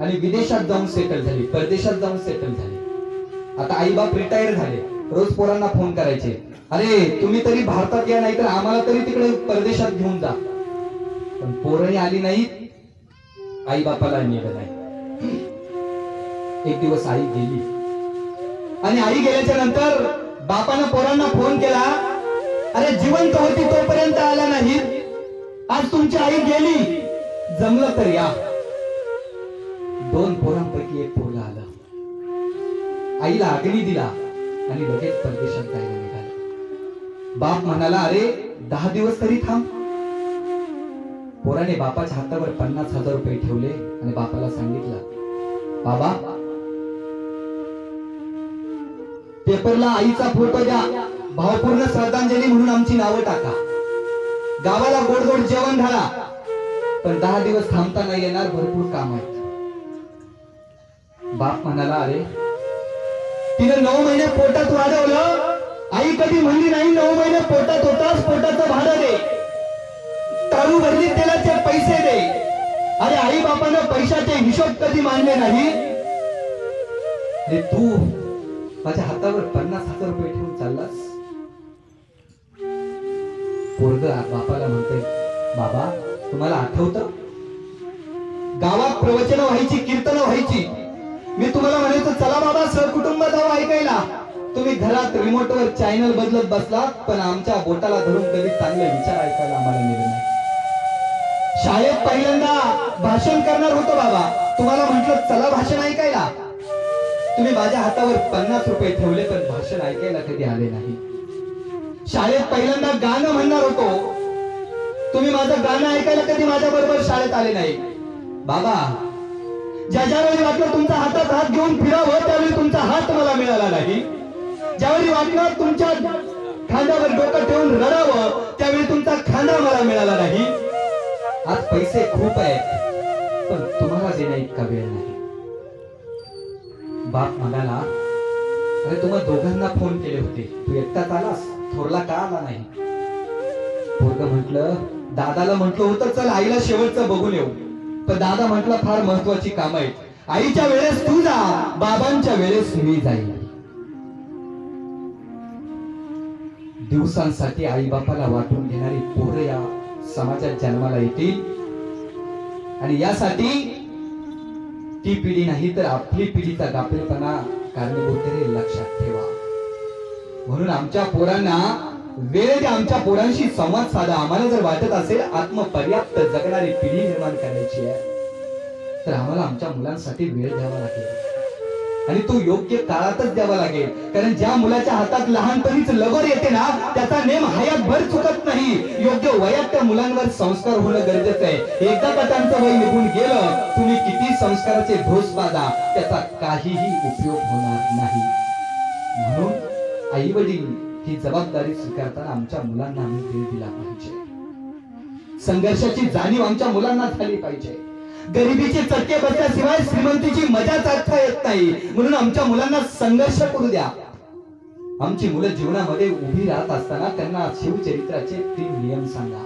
आणि विदेशात जाऊन सेटल झाली, परदेशात जाऊन सेटल झाली. आता आई बाप रिटायर झाले, रोज पोरांना फोन करायचे, अरे तुम्ही तरी भारतात या, नाही तर आम्हाला तरी तिकडे परदेशात घेऊन जा. पण पोरही आली नाही, आई बापाला नेलं नाही. एक दिवस आई गेली आणि आई गेल्याच्या नंतर बापानं पोरांना फोन केला, अरे जिवंत होती तोपर्यंत आला नाही, आज तुमची आई गेली, जमलं तर या. 2 पोरांपैकी एक पोरगा आला, आईला अग्नी दिला आणि लगेच परदेशात जायला निघाला. बाप म्हणाला, अरे 10 दिवस तरी थांब. पोराने बापाच्या हातावर 50,000 रुपये ठेवले आणि बापाला सांगितलं, बाबा पेपरला आईचा फोटो द्या, भावपूर्ण श्रद्धांजली म्हणून आमची नावं टाका, गावाला गोड गोड जेवण घाला, पण 10 दिवस थांबता नाही येणार, भरपूर काम आहेत. बाप म्हणाला, अरे तिने 9 महिने पोटात वाढवलं, आई कधी म्हणली नाही 9 महिने पोटात होतास, पोटाचं भाडं दे, दारू भरली तेलाचे पैसे दे. अरे आई बापानं पैशाचे हिशोब कधी मानले नाही. अरे तू माझ्या हातावर 50,000 रुपये ठेवून चाललास. पोरग बापाला म्हणते, बाबा तुम्हाला आठवतं गावात प्रवचन व्हायची, कीर्तन व्हायची, मी तुम्हाला म्हणायचो चला बाबा सहकुटुंब जाऊ ऐकायला, तुम्ही घरात रिमोटवर चॅनल बदलत बसलात, पण आमच्या बोटाला धरून कधी चांगले विचार ऐकायला आम्हाला मिळत नाही. शाळेत पहिल्यांदा भाषण करणार होतो बाबा, तुम्हाला म्हटलं चला भाषण ऐकायला, तुम्ही माझ्या हातावर 50 रुपये ठेवले, पण भाषण ऐकायला कधी आले नाही. शाळेत पहिल्यांदा गाणं म्हणणार होतो, तुम्ही माझं गाणं ऐकायला कधी माझ्या बरोबर शाळेत आले नाही. बाबा ज्यावेळी वाटलं तुमचा हातात हात घेऊन फिरावं, त्यावेळी तुमचा हात मला मिळाला नाही. ज्यावेळी वाटलं तुमच्या खांद्यावर डोकं ठेवून रडावं, त्यावेळी तुमचा खांदा मला मिळाला नाही. आज पैसे खूप आहेत, पण तुम्हाला देण्या इतका वेळ नाही. बाप म्हणाला, अरे तुम्हा दोघांना फोन केले होते, तू एकटाच आलास, थोरला का आला नाही. पोरगं म्हटलं, दादाला म्हटलं होतं चल आईला शेवटचं बघून येऊ, पण दादा म्हटलं फार महत्वाची काम आहेत, आईच्या वेळेस तू जा, बाबांच्या वेळेस मी जाईल. दिवसांसाठी आई बापाला वाटून घेणारी पोरं या समाजात जन्माला येतील आणि यासाठी ती पिढी नाही तर आपली पिढीचा गाफीलपणा कारणीभूत आहे, लक्षात ठेवा. म्हणून आमच्या पोरांना वेळ द्या, आमच्या पोरांशी संवाद साधा. आम्हाला जर वाटत असेल आत्मपर्याप्त जगणारी पिढी निर्माण करायची आहे, तर आम्हाला आमच्या मुलांसाठी वेळ द्यावा लागेल आणि तो योग्य काळातच द्यावा लागेल. कारण ज्या मुलाच्या हातात लहानपणीच लगोर येते ना, त्याचा नेम हयातभर चुकत नाही. योग्य वयात त्या मुलांवर संस्कार होणं गरजेचं आहे. एकदा का त्यांचं वय निघून गेलं, तुम्ही किती संस्काराचे ढोस बाजा, त्याचा काहीही उपयोग होणार नाही. म्हणून आई वडील ही जबाबदारी स्वीकारताना आमच्या मुलांना आम्ही वेळ दिला पाहिजे. संघर्षाची जाणीव आमच्या मुलांना झाली पाहिजे. गरिबीचे चटके बसल्याशिवाय श्रीमंतीची मजा चाखता येत नाही. म्हणून आमच्या मुलांना संघर्ष करू द्या. आमची मुलं जीवनामध्ये उभी राहत असताना त्यांना शिवचरित्राचे 3 नियम सांगा.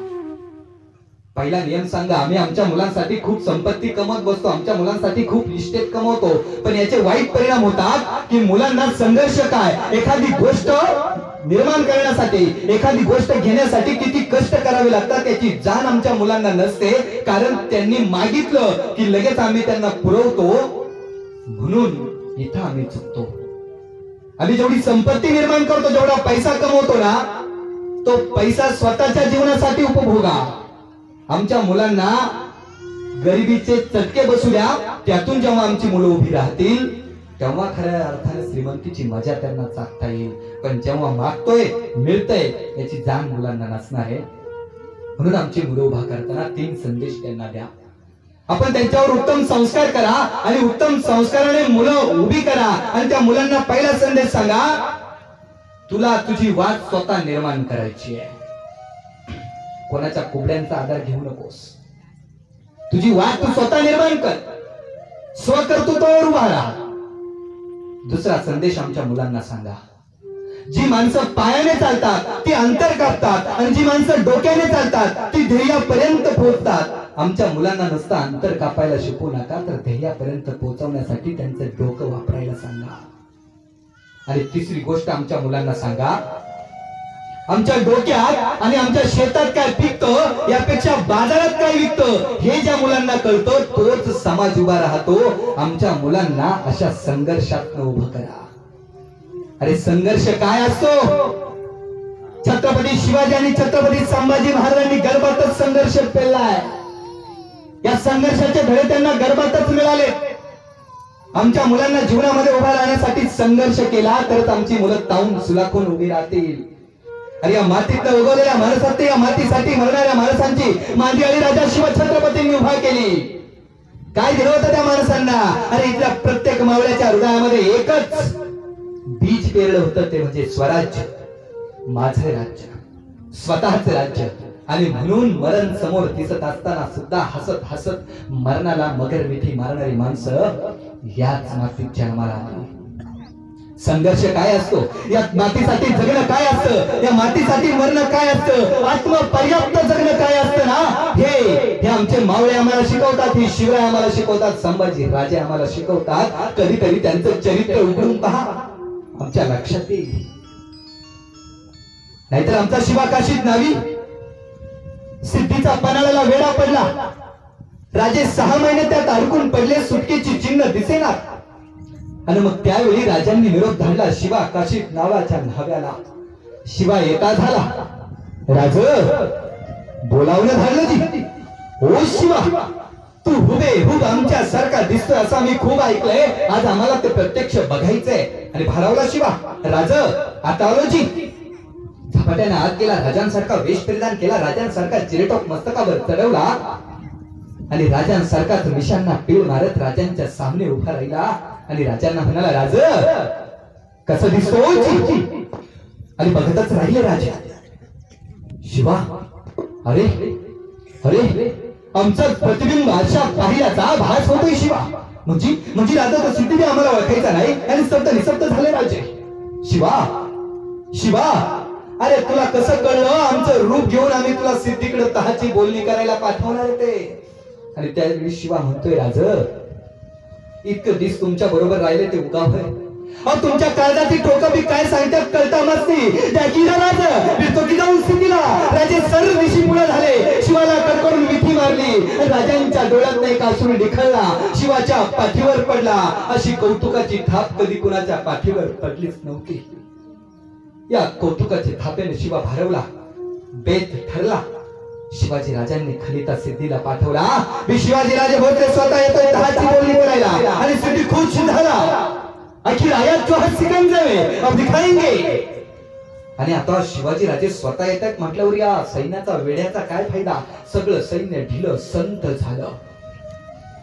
पहिला नियम सांगा, आम्ही आमच्या मुलांसाठी खूप संपत्ती कमवत बसतो, आमच्या मुलांसाठी खूप इस्टेट कमवतो, पण याचे वाईट परिणाम होतात की मुलांना संघर्ष काय, एखादी गोष्ट निर्माण करण्यासाठी, एखादी गोष्ट घेण्यासाठी किती कष्ट करावे लागतात त्याची जाण आमच्या मुलांना नसते. कारण त्यांनी मागितलं की लगेच आम्ही त्यांना पुरवतो, म्हणून इथं आम्ही चुकतो. आम्ही जेवढी संपत्ती निर्माण करतो, जेवढा पैसा कमवतो ना, तो पैसा स्वतःच्या जीवनासाठी उपभोगा. आमच्या मुलांना गरिबीचे चटके बसू द्या, त्यातून जेव्हा आमची मुलं उभी राहतील तेव्हा खऱ्या अर्थाने श्रीमंतीची मजा त्यांना चाखता येईल. पण जेव्हा मागतोय मिळतंय याची जाण मुलांना नसणार आहे. म्हणून आमची मुलं उभा करताना 3 संदेश त्यांना द्या. आपण त्यांच्यावर उत्तम संस्कार करा आणि उत्तम संस्काराने मुलं उभी करा. आणि त्या मुलांना पहिला संदेश सांगा, तुला तुझी वाट स्वतः निर्माण करायची आहे. कोणाच्या कुबड्यांचा आधार घेऊ नकोस. तुझी वाट तू स्वतः निर्माण कर. स्वकर्तृत्वावर उभा राहा. दुसरा संदेश आमच्या मुलांना सांगा, जी माणसं पायाने चालतात ती अंतर कापतात आणि जी माणसं डोक्याने चालतात ती ध्येयापर्यंत पोहोचतात. आमच्या मुलांना नुसतं अंतर कापायला शिकवू नका, तर ध्येयापर्यंत पोहोचवण्यासाठी त्यांचं डोकं वापरायला सांगा. आणि तिसरी गोष्ट आमच्या मुलांना सांगा, आमच्या डोक्यात आणि आमच्या शेतात काय पिकतं यापेक्षा बाजारात काय विकतं हे ज्या मुलांना कळतं तोच समाज उभा राहतो. आमच्या मुलांना अशा संघर्षात उभं करा. अरे संघर्ष काय असतो? छत्रपती शिवाजी आणि छत्रपती संभाजी महाराजांनी गर्भातच संघर्ष पेललाय. या संघर्षाचे धडे त्यांना गर्भातच मिळाले. आमच्या मुलांना जीवनामध्ये उभा राहण्यासाठी संघर्ष केला तरच आमची मुलं ताऊन सुलाखून उभी राहतील. अरे या मातीत उगवलेल्या माणसात या मातीसाठी मरणाऱ्या माणसांची मांदियाळी राजा शिवछत्रपतींनी उभा केली. काय दिलं होतं त्या माणसांना? अरे इथल्या प्रत्येक मावळ्याच्या हृदयामध्ये एकच बीज पेरलं होतं, ते म्हणजे स्वराज्य, माझे राज्य, स्वतःच राज्य. आणि म्हणून मरण समोर दिसत असताना सुद्धा हसत हसत मरणाला मगर मिठी मारणारी माणसं याच मातीत जन्माला आली. संघर्ष काय असतो? या मातीसाठी जगणं काय असतं? या मातीसाठी मरणं काय असतं? आत्मपर्याप्त जगणं काय असतं ना, हे आमचे मावळे आम्हाला शिकवतात, ही शिवराय आम्हाला शिकवतात, संभाजी राजे आम्हाला शिकवतात. कधी कधी त्यांचं चरित्र उघडून पहा, आमच्या लक्षात येईल. नाहीतर आमचा शिवा काशीत नावी सिद्धीचा पन्हाळ्याला वेढा पडला. राजे 6 महिने त्यात अडकून पडले, सुटकेची चिन्ह दिसेना. आणि मग त्यावेळी राजांनी निरोप धाडला शिवा काशीत नावाच्या न्हाव्याला. शिवा येता झाला, राज बोलावणं धाडलं ती. ओ शिवा, तू हुबेहूब आमच्या सारखा दिसतोय असं मी खूप ऐकलंय. आज आम्हाला ते प्रत्यक्ष बघायचंय. आणि भारावला शिवा, राज आता आलो जी. झपाट्याने आत गेला, राजांसारखा वेश परिधान केला, राजांसारखा चिरेटॉप मस्तकावर चढवला आणि राजांसारखाच मिशांना पीळ मारत राजांच्या सामने उभा राहिला. आणि राजांना म्हणाला, राज कसं दिसतो? आणि बघतच राहिले राजा. शिवा, अरे अरे आमचं प्रतिबिंब अशा पाहिल्याचा भास होतोय शिवा. म्हणजे राजा तर सिद्धी आम्हाला ओळखायचा नाही आणि स्तब्ध निस्तब्ध झाले राजे. शिवा शिवा, अरे तुला कसं कळलं? आमचं रूप घेऊन आम्ही तुला सिद्धीकडे तहाची बोलणी करायला पाठवणार ते. आणि त्यावेळी शिवा म्हणतोय, राज इतकं दिस तुमच्या बरोबर राहिले ते उगाव आहे. तुमच्या काळजाची टोकं बी काय सांगतात कळता मस्ती. त्या किरा राज तो की जाऊन सिद्धीला राजे सर्व दिशी पुढे झाले. शिवाला कडकडून मिठी मारली. राजांच्या डोळ्यात एक अश्रू निखळला, शिवाच्या पाठीवर पडला. अशी कौतुकाची थाप कधी कुणाच्या पाठीवर पडलीच नव्हती. या कौतुकाच्या थापेने शिवा भारावला, बेत ठरला. शिवाजी राजांनी खलिता सिद्धीला पाठवला. शिवाजी राजे भोसले स्वतः येतोय तहाची बोलणी करायला आणि सिद्धी खुश झाला. आखिर आयात जो हात सिकंदर अब दिखाएंगे. आणि आता शिवाजी राजे स्वतः येतात म्हटल्यावर या सैन्याचा वेड्याचा काय फायदा? सगळं सैन्य ढिलं संत झालं.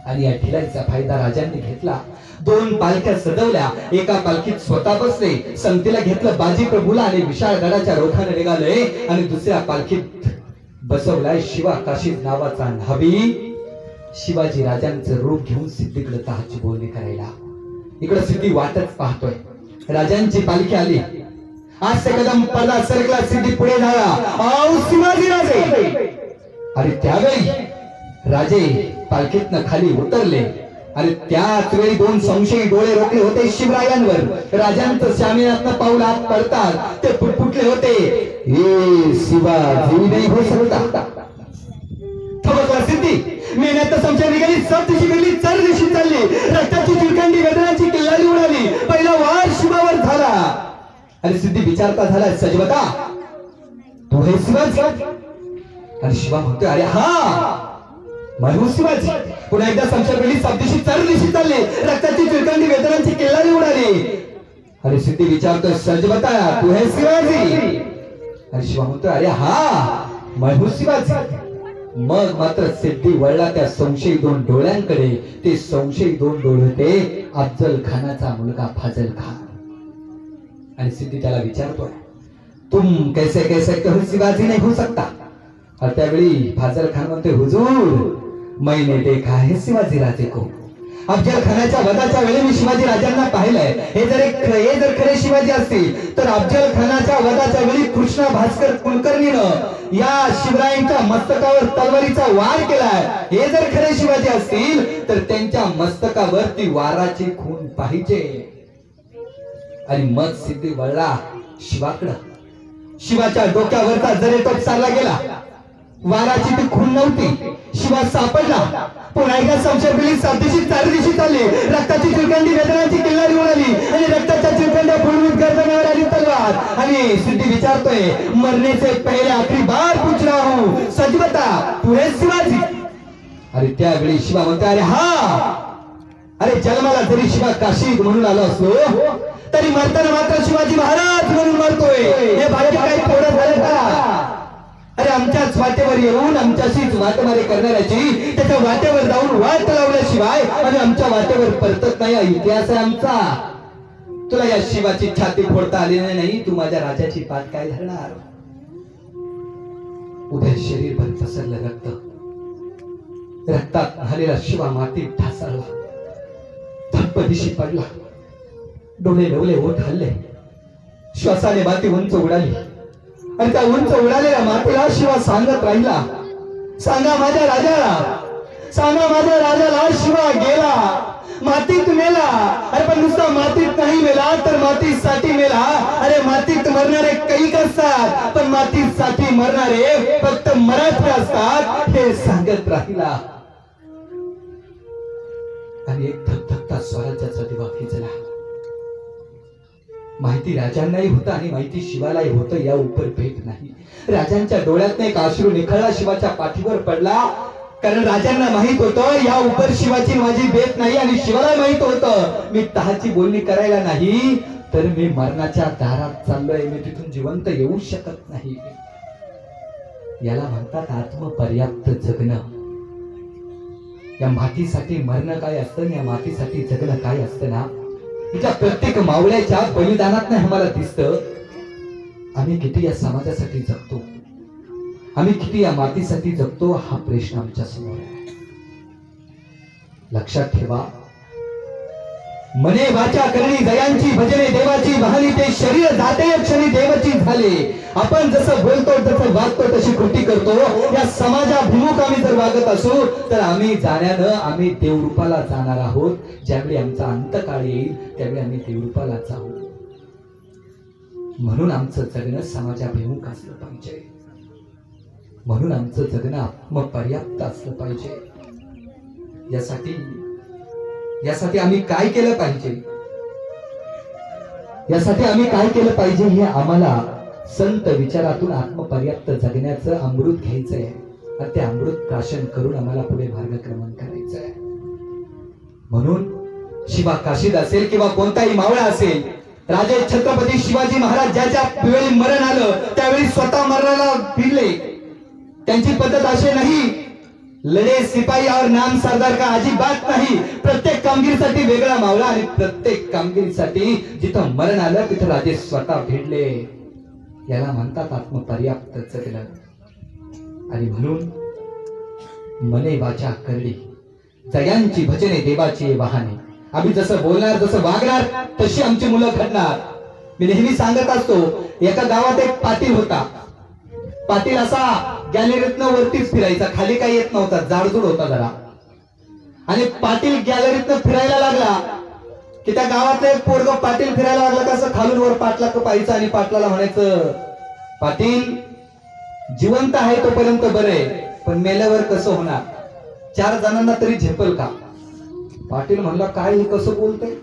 आणि या ढिलाईचा फायदा राजांनी घेतला. 2 पालख्या सजवल्या. एका पालखीत स्वतः बसले, संगतीला घेतलं बाजी प्रभूला आणि विशाळगडाच्या रोखाने निघाले. आणि दुसऱ्या पालखीत बसवलाय शिवा काशीद नावाचा न्हावी. शिवाजी राजांचं रूप घेऊन सिद्धीकडे तहाची बोलणी करायला. इकडे सिद्धी वाटच पाहतोय. राजांची पालखी आली. आज से कदम पडला सरकला, सिद्धी पुढे झाला. आओ शिवाजी राजे. आणि त्यावेळी राजे पालखीतनं खाली उतरले. आणि त्याच वेळी 2 संशयी डोळे रोखले होते शिवरायांवर. राजांचं शामियानातनं पाऊल आत पडतात ते फुटफुटले होते. हे शिवाजी नाही हो सकता. थबकला सिद्धी. मेहनत संशय निघाली, सब दिशी गेली, चर दिशी चालली. रक्ताची चिरकांडी वेदनाची किल्लारी उडाली. पहिला वार शिवावर झाला. आणि सिद्धी विचारता झाला, सजवता तू हे शिवाजी? आणि शिवा म्हणतोय, अरे हा मैं शिवाजी. पुन्हा एकदा संशय गेली, सब दिशी चर दिशी चालली. रक्ताची चिरकांडी वेदनाची किल्लारी उडाली. आणि सिद्धी विचारतोय, सजवता तू हे शिवाजी? आणि शिवा म्हणतोय, अरे हा मैं शिवाजी. मग मात्र सिद्धी वळला त्या संशयी 2 डोळ्यांकडे. ते संशयी 2 डोळे होते अफजल खानाचा मुलगा फाजल खान. आणि सिद्धी त्याला विचारतोय, तुम कैसे कैसे कहो शिवाजी नहीं हो सकता. और त्यावेळी फाजल खान म्हणते, हुजूर मैंने देखा है शिवाजी राजे को. अफजल खानाच्या वधाच्या वेळी मी शिवाजी राजांना पाहिलंय. हे जर खरे शिवाजी असतील तर अफजल खानाच्या वधाच्या वेळी कृष्णा भास्कर कुलकर्णीनं या शिवरायांच्या मस्तकावर तलवारीचा वार केलाय. हे जर खरे शिवाजी असतील तर त्यांच्या मस्तकावरती वाराची खून पाहिजे. आणि मग सिद्धी वळला शिवाकडं. शिवाच्या डोक्यावरचा जरे टोप चालला गेला. वाराची ती खून नव्हती. शिवा सापडला. पुन्हा एकदा संशयबिली सातदिशी चार दिवशी चालली. रक्ताची चिलखंडी वेदनाची किल्लारी उडाली आणि रक्ताच्या चिलखंड्या फुलवीत गर्दनावर आली तलवार. आणि सिद्धी विचारतोय, मरने से पहले आखिरी बार पूछ रहा हूं, सच बता तू है शिवाजी? अरे त्यावेळी शिवा म्हणतो, अरे हा, अरे जन्माला जरी शिवा काशीद म्हणून आलो असलो तरी मरताना मात्र शिवाजी महाराज म्हणून मरतोय. हे भाग्य काही थोडं झालं का? अरे आमच्याच वाटेवर येऊन आमच्याशीच वाटमारे करणाऱ्याची त्याच्या वाटेवर जाऊन वाट लावल्याशिवाय आणि आमच्या वाटेवर परतत नाही हा इतिहास आहे आमचा. तुला या शिवाची छाती फोडता आली नाही, तू माझ्या राजाची पाठ काय धरणार? उभे शरीरभर पसरलं रक्त. रक्तात झालेला शिवा मातीत ढासळला. धप्पदिशी पडला. डोळे डोळे ओठ हल्ले. श्वासाने माती उंच उडाली आणि त्या उंच उडालेल्या मातीला शिवा सांगत राहिला, सांगा माझ्या राजाला, सांगा माझ्या राजाला शिवा गेला, मातीत मेला. अरे पण नुसता मातीत नाही मेला तर मातीसाठी मेला. अरे मातीत मरणारे कैक असतात पण मातीसाठी मरणारे फक्त मराठी असतात हे सांगत राहिला. आणि एक धगधगता स्वराज्याचा दिवा विझला. माहिती राजांनाही होतं आणि माहिती शिवालाही होतं, या उपर भेट नाही. राजांच्या डोळ्यात एक अश्रू निखळला, शिवाच्या पाठीवर पडला. कारण राजांना माहित होतं या उपर शिवाची माझी भेट नाही. आणि शिवाला माहित होतं मी तहाची बोलणी करायला नाही तर मी मरणाच्या दारात चाललोय, मी तिथून जिवंत येऊ शकत नाही. याला म्हणतात आत्मपर्याप्त जगणं. या मातीसाठी मरणं काय असतं, या मातीसाठी जगणं काय असतं ना, तिच्या प्रत्येक मावळ्याच्या बलिदानात आम्हाला दिसतं आम्ही किती या समाजासाठी जगतो, आम्ही किती या मातीसाठी जगतो. हा प्रश्न आमच्या समोर आहे. लक्षात ठेवा, मने वाचा करणी दयांची भजने देवाची वाहनी, ते शरीर जाते क्षणी देवाची झाले. आपण जसं बोलतो जसं वागतो तशी कृती करतो. या समाजाभिमुख आम्ही जर वागत असू तर आम्ही जाण्यानं आम्ही देवरूपाला जाणार आहोत. ज्यावेळी आमचा अंतकाळ येईल त्यावेळी आम्ही देवरूपाला जाऊ. म्हणून आमचं जगणं समाजाभिमुख असलं पाहिजे. म्हणून आमचं जगणं आत्मपर्याप्त असलं पाहिजे. यासाठी आम्ही काय केलं पाहिजे, यासाठी आम्ही काय केलं पाहिजे हे आम्हाला संत विचारातून आत्मपर्याप्त जगण्याचं अमृत घ्यायचंय. आणि ते अमृत प्राशन करून आम्हाला पुढे मार्गक्रमण करायचंय. म्हणून शिवा काशीद असेल किंवा कोणताही मावळा असेल, राजे छत्रपती शिवाजी महाराज ज्याच्या वेळी मरण आलं त्यावेळी स्वतः मरणाला भिडले. त्यांची पद्धत अशी नाही लढे सिपाही और नाम सरदार का, अजिबात नाही. प्रत्येक कामगिरीसाठी वेगळा मावळा आणि प्रत्येक कामगिरीसाठी जिथं मरण आलं तिथं राजे स्वतः भिडले. याला म्हणतात आत्मपर्याप्त जगणं. आणि म्हणून मने वाचा करणी जयांची भजने देवाची वाहने. आम्ही जसं बोलणार जसं वागणार तशी आमची मुलं घडणार. मी नेहमी सांगत असतो, एका गावात एक पाटील होता. पाटील असा गॅलरीतनं वरतीच फिरायचा, खाली काही येत नव्हता, जाडजूड होता जरा. आणि पाटील गॅलरीतनं फिरायला लागला की त्या गावातलं एक पोरग पाटील फिरायला लागला कसं खालून वर पाटला पाहायचं आणि पाटलाला म्हणायचं, पाटील जिवंत आहे तोपर्यंत बरं आहे पण मेल्यावर कसं होणार, 4 जणांना तरी झेपल का? पाटील म्हणला काय हे कसं बोलतोय,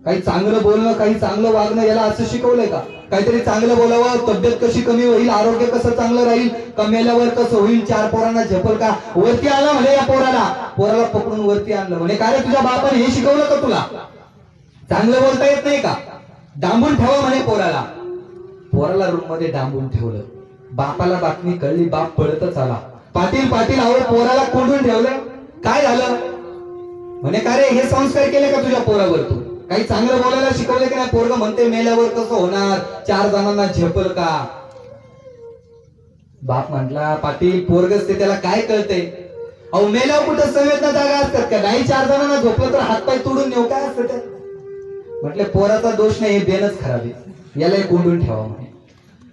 काही चांगलं बोलणं काही चांगलं वागणं याला असं शिकवलंय का? काहीतरी चांगलं बोलावं, तब्येत कशी कमी होईल, आरोग्य कसं चांगलं राहील, कमेल्यावर कसं होईल, 4 पोरांना झेपल का? वरती आला म्हणे, या पोराला पकडून वरती आणलं म्हणे, काय रे तुझ्या बापाने हे शिकवलं का तुला? चांगलं बोलता येत नाही का? डांबून ठेवा म्हणे पोराला रूम मध्ये डांबून ठेवलं. बापाला बातमी कळली, बाप पळतच आला, पाटील अहो पोराला कोंडून ठेवलं, काय झालं? म्हणे काय रे हे संस्कार केले का तुझ्या पोरावर? तू काही चांगलं बोलायला शिकवलं की नाही? पोरग म्हणते मेल्यावर कसं होणार, 4 जणांना झेपल का? बाप म्हटला पाटील पोरगच ते, त्याला काय कळते? अहो मेल्यावर कुठं संवेदना जागा असतात का? नाही 4 जणांना झोपलं तर हातपाय तोडून नेऊ काय असतं त्यात? म्हटलं पोराचा दोष नाही, हे बेनच खराब आहे, यालाही कोंडून ठेवा म्हणे.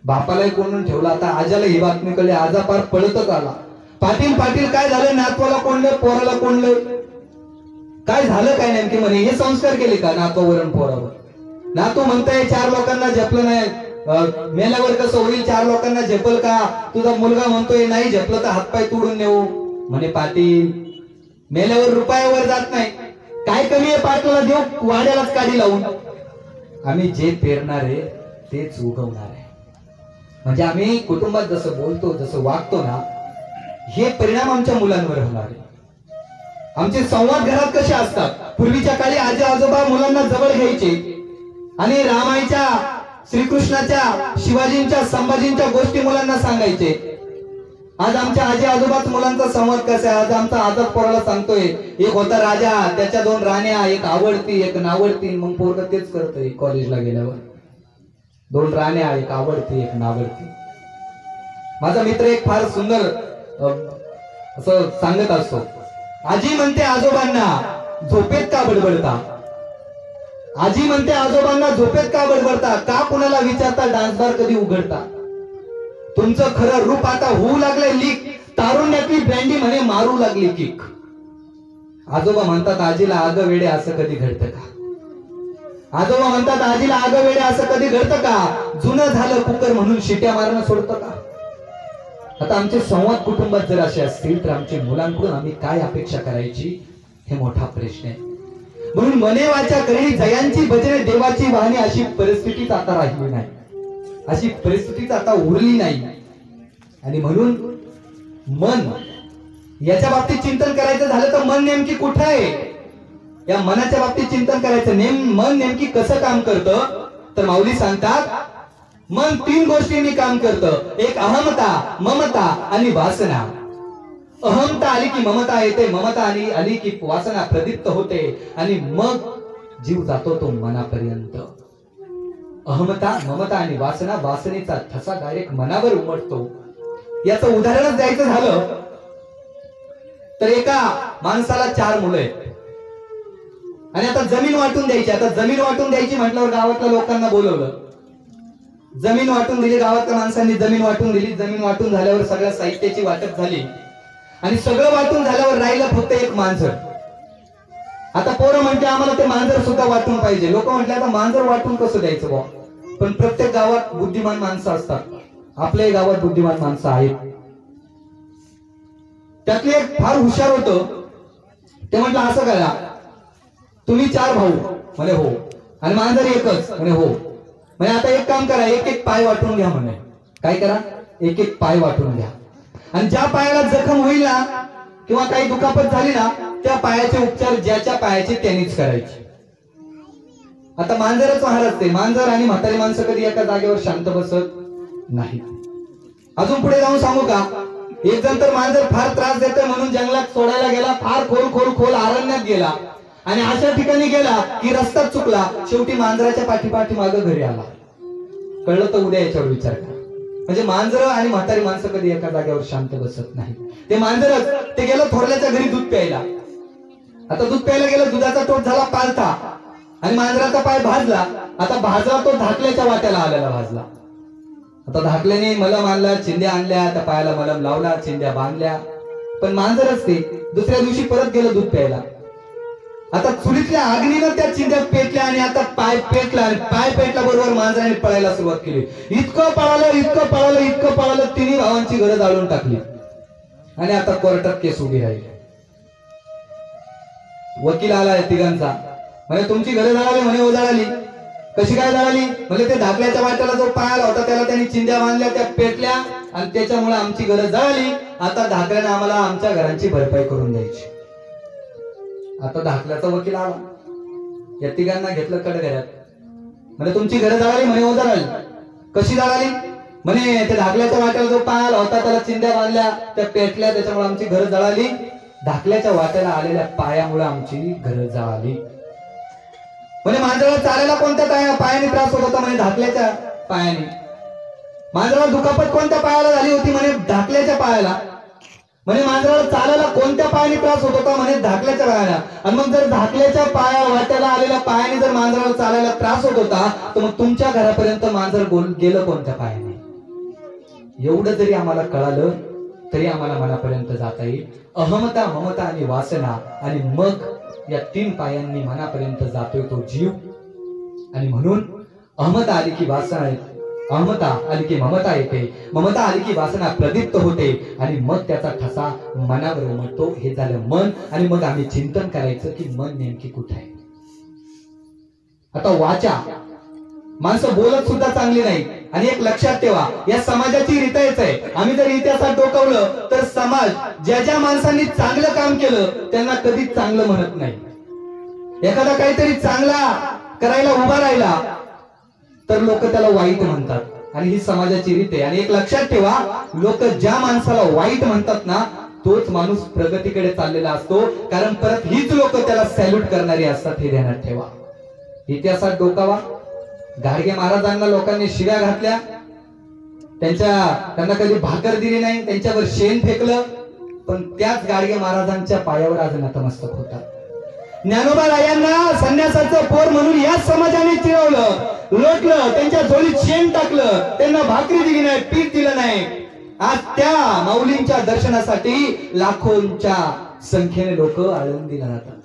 बापालाही कोंडून ठेवला. आता आजाला ही बातमी कळली, आजा पार पळतच आला. पाटील पाटील काय झालं? नातवाला कोंडलं, पोराला कोंडलं, काय झालं काय नेमके? म्हणे हे संस्कार केले का नातवावर पोरावर? नातू म्हणताय 4 लोकांना झेपलं नाही, मेल्यावर कसं होईल? 4 लोकांना झेपल का? तुझा मुलगा म्हणतोय नाही झेपलं तर हातपाय तोडून नेऊ. म्हणे पाटील मेल्यावर रुपयावर जात नाही, काय कमी आहे पाटलाला देऊ वाड्यालाच काढी लावून. आम्ही जे पेरणार आहे तेच उगवणार आहे. म्हणजे आम्ही कुटुंबात जसं बोलतो, जसं वागतो ना, हे परिणाम आमच्या मुलांवर होणार आहे. आमचे संवाद घरात कसे असतात? पूर्वीच्या काळी आजी आजोबा मुलांना जवळ घ्यायचे आणि रामायच्या, श्रीकृष्णाच्या, शिवाजींच्या, संभाजींच्या गोष्टी मुलांना सांगायचे. आज आमच्या आजी आजोबाच मुलांचा संवाद कसा आहे? आज आमचा आजच पोराला सांगतोय, एक होता राजा, त्याच्या 2 राण्या, एक आवडती एक नावडती. मग पोरग तेच करतोय कॉलेजला गेल्यावर, 2 राण्या, एक आवडती एक नावडती. माझा मित्र एक फार सुंदर असं सांगत असतो, आजी म्हणते आजोबांना झोपेत का बडबडता? आजी म्हणते आजोबांना झोपेत का बडबडता? का कुणाला विचारता डान्स बार कधी उघडता? तुमचं खरं रूप आता होऊ लागलंय लीक, तारुण्यातली ब्रँडी म्हणे मारू लागली किक. आजोबा म्हणतात आजीला आगं वेडे असं कधी घडतं का? आजोबा म्हणतात आजीला आगं वेडे असं कधी घडतं का? जुनं झालं कुकर म्हणून शिट्या मारणं सोडतं का? आता आमचे संवाद कुटुंबात जर असे असतील तर आमच्या मुलांकडून आम्ही काय अपेक्षा करायची, हे मोठा प्रश्न आहे. म्हणून मने वाचा करी जयांची भजने देवाची वाहने, अशी परिस्थितीच आता राहिली नाही, अशी परिस्थितीच आता उरली नाही. आणि म्हणून मन याच्या बाबतीत चिंतन करायचं झालं तर मन नेमकी कुठं आहे, या मनाच्या बाबतीत चिंतन करायचं. मन नेमकी कसं काम करतं? तर माऊली सांगतात मन 3 गोष्टींनी काम करतं. एक अहमता, ममता आणि वासना. अहमता आली की ममता येते, ममता आली की वासना प्रदीप्त होते आणि मग जीव जातो तो मनापर्यंत. अहमता, ममता आणि वासना, वासनेचा ठसा डायरेक्ट मनावर उमटतो. याचं उदाहरणच द्यायचं झालं तर एका माणसाला 4 मुलं आहेत आणि आता जमीन वाटून द्यायची. आता जमीन वाटून द्यायची म्हटल्यावर गावातल्या लोकांना बोलवलं, जमीन वाटून दिली. गावातल्या माणसांनी जमीन वाटून दिली. जमीन वाटून झाल्यावर सगळ्या साहित्याची वाटप झाली आणि सगळं वाटून झाल्यावर राहिलं फक्त एक मांजर. आता पोरं म्हणते आम्हाला ते मांजर सुद्धा वाटून पाहिजे. लोक म्हटले आता मांजर वाटून कसं द्यायचं बा? पण प्रत्येक गावात बुद्धिमान माणसं असतात, आपल्याही गावात बुद्धिमान माणसं आहेत. त्यातले एक फार हुशार होतं, ते म्हटलं असं करा, तुम्ही 4 भाऊ म्हणे हो, आणि मांजर एकच म्हणे हो. म्हणजे आता एक काम करा, एक एक पाय वाटून घ्या म्हणे. काय करा? एक एक पाय वाटून घ्या आणि ज्या पायाला जखम होईल ना किंवा काही दुखापत झाली ना, त्या पायाचे उपचार ज्याच्या पायाचे त्यांनीच करायचे. आता मांजरच महार असते. मांजर आणि म्हातारी माणसं कधी एका जागेवर शांत बसत नाही. अजून पुढे जाऊन सांगू का? एक जण तर मांजर फार त्रास देतोय म्हणून जंगलात सोडायला गेला, फार खोल अरण्यात गेला आणि अशा ठिकाणी गेला की रस्ता चुकला. शेवटी मांजराच्या पाठीपाठी मागं घरी आला. कळलं तर उद्या याच्यावर विचार करा. म्हणजे मांजर आणि म्हातारी माणसं कधी एका जागेवर शांत बसत नाही. ते मांजरच ते गेलं थोरल्याच्या घरी दूध प्यायला. आता दूध प्यायला गेलं, दुधाचा तोट झाला पालथा आणि मांजराचा पाय भाजला. आता भाजला तो धाकल्याच्या वाट्याला आलेला भाजला. आता धाकल्याने मलम आणला, चिंध्या आणल्या, त्या पायाला मलम लावला, चिंध्या बांधल्या, पण मांजरच ते दुसऱ्या दिवशी परत गेलं दूध प्यायला. आता चुलीतल्या आग्नीनं त्या चिंध्या पेटल्या आणि आता पाय पेटला आणि पाय पेटल्या बरोबर मांजराने पळायला सुरुवात केली. इतकं पळालं, तिन्ही भावांची घरं जाळून टाकली आणि आता कोर्टात केस उभी राहिली. वकील आलाय तिघांचा, म्हणजे तुमची घरं जळाली म्हणे. हो जळाली. कशी काय जळाली? म्हणजे ते धाकल्याच्या वाट्याला जो पाय आला होता त्याला त्यांनी चिंध्या बांधल्या, त्या पेटल्या आणि त्याच्यामुळे आमची घरं जळाली. आता धाकल्याने आम्हाला आमच्या घरांची भरपाई करून द्यायची. आता धाकल्याचा वकील आला, या तिघांना घेतलं कडघऱ्यात. म्हणजे तुमची घरं जळाली म्हणे. हो जळाली. कशी जळाली? म्हणे त्या धाकल्याच्या वाट्याला जो पाय आला होता त्याला चिंध्या बांधल्या, त्या पेटल्या, त्याच्यामुळे आमची घरं जळाली. धाकल्याच्या वाट्याला आलेल्या पायामुळे आमची घरं जळाली. म्हणे मांजराला चालायला कोणत्या पायाने त्रास होत होता? म्हणे धाकल्याच्या पायाने. मांजराला दुखापत कोणत्या पायाला झाली होती? म्हणे धाकल्याच्या पायाला. म्हणे मांजराला चालायला कोणत्या पायाने त्रास होत होता? म्हणे धाकल्याच्या पायाला. आणि मग जर धाकल्याच्या वाट्याला आलेल्या पायाने जर मांजराला चालायला त्रास होत होता, तर मग तुमच्या घरापर्यंत मांजर गेलं कोणत्या पायाने? एवढं जरी आम्हाला कळालं तरी आम्हाला मनापर्यंत जाता येईल. अहमता, ममता आणि वासना, आणि मग या 3 पायांनी मनापर्यंत जातोय तो जीव. आणि म्हणून अहमता आली की वासना येते, अहमता आली की ममता येते, ममता आली की वासना प्रदीप्त होते, आणि मग त्याचा ठसा मनावर उमटतो. हे झालं मन. आणि मग आम्ही चिंतन करायचं की मन नेमकी कुठे आहे. आता वाचा, माणसं बोलत सुद्धा चांगली नाही. आणि एक लक्षात ठेवा, या समाजाची रीतच आहे. आम्ही जर इतिहासात डोकावलं तर समाज ज्या माणसांनी चांगलं काम केलं त्यांना कधीच चांगलं म्हणत नाही. एखादा काहीतरी चांगला करायला उभा राहिला तर लोक त्याला वाईट म्हणतात. आणि ही समाजाची रीत आहे. आणि एक लक्षात ठेवा, लोक ज्या माणसाला वाईट म्हणतात ना, तोच माणूस प्रगतीकडे चाललेला असतो. कारण परत हीच लोक त्याला सॅल्यूट करणारी असतात. हे ध्यानात ठेवा. इतिहासात डोकावा, गाडगे महाराजांना लोकांनी शिव्या घातल्या, त्यांना कधी भाकर दिली नाही, त्यांच्यावर शेण फेकलं, पण त्याच गाडगे महाराजांच्या पायावर आज नतमस्तक होता. ज्ञानोबा रायांना संन्यासाचं पोर म्हणून याच समाजाने चिरवलं, लोटलं, त्यांच्या झोळीत शेण टाकलं, त्यांना भाकरी दिली नाही, पीठ दिलं नाही. आज त्या माऊलींच्या दर्शनासाठी लाखोंच्या संख्येने लोक आळंदीला जातात.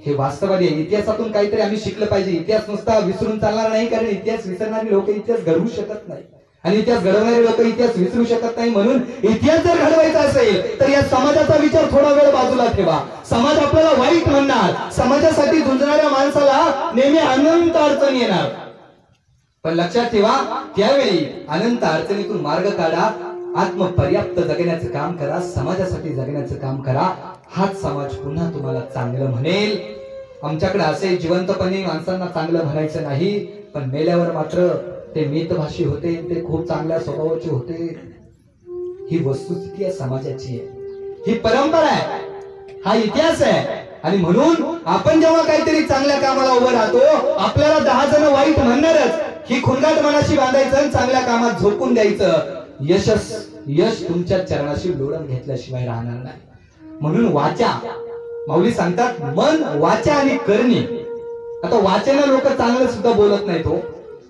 हे वास्तवादी आहे. इतिहासातून काहीतरी आम्ही शिकलं पाहिजे. इतिहास नुसता विसरून चालणार नाही, कारण इतिहास विसरणारी लोक इतिहास घडवू शकत नाही, आणि इतिहास घडवणारे लोक इतिहास विसरू शकत नाही. म्हणून इतिहास जर घडवायचा असेल तर या समाजाचा विचार थोडा वेळ बाजूला ठेवा. समाज आपल्याला वाईट म्हणणार, समाजासाठी झुंजणाऱ्या माणसाला नेहमी अनंत अडचण येणार. पण लक्षात ठेवा, त्यावेळी अनंत अडचणीतून मार्ग काढा, आत्मपर्याप्त जगण्याचं काम करा, समाजासाठी जगण्याचं काम करा. हाच समाज पुन्हा तुम्हाला चांगलं म्हणेल. आमच्याकडे असे जिवंतपणे माणसांना चांगलं म्हणायचं नाही, पण मेल्यावर मात्र ते मितभाषी होते, ते खूप चांगल्या स्वभावाचे होते. ही वस्तुस्थिती आहे, समाजाची आहे, ही परंपरा आहे, हा इतिहास आहे. आणि म्हणून आपण जेव्हा काहीतरी चांगल्या कामाला उभं राहतो, आपल्याला 10 जण वाईट म्हणणारच. ही खुणगाट मनाशी बांधायचं, चांगल्या कामात झोपून द्यायचं. यश तुमच्या चरणाशी लोळण घेतल्याशिवाय राहणार नाही. म्हणून वाचा, माऊली सांगतात, मन, वाचा आणि करणी. आता वाचेनं लोक चांगलं सुद्धा बोलत नाही. तो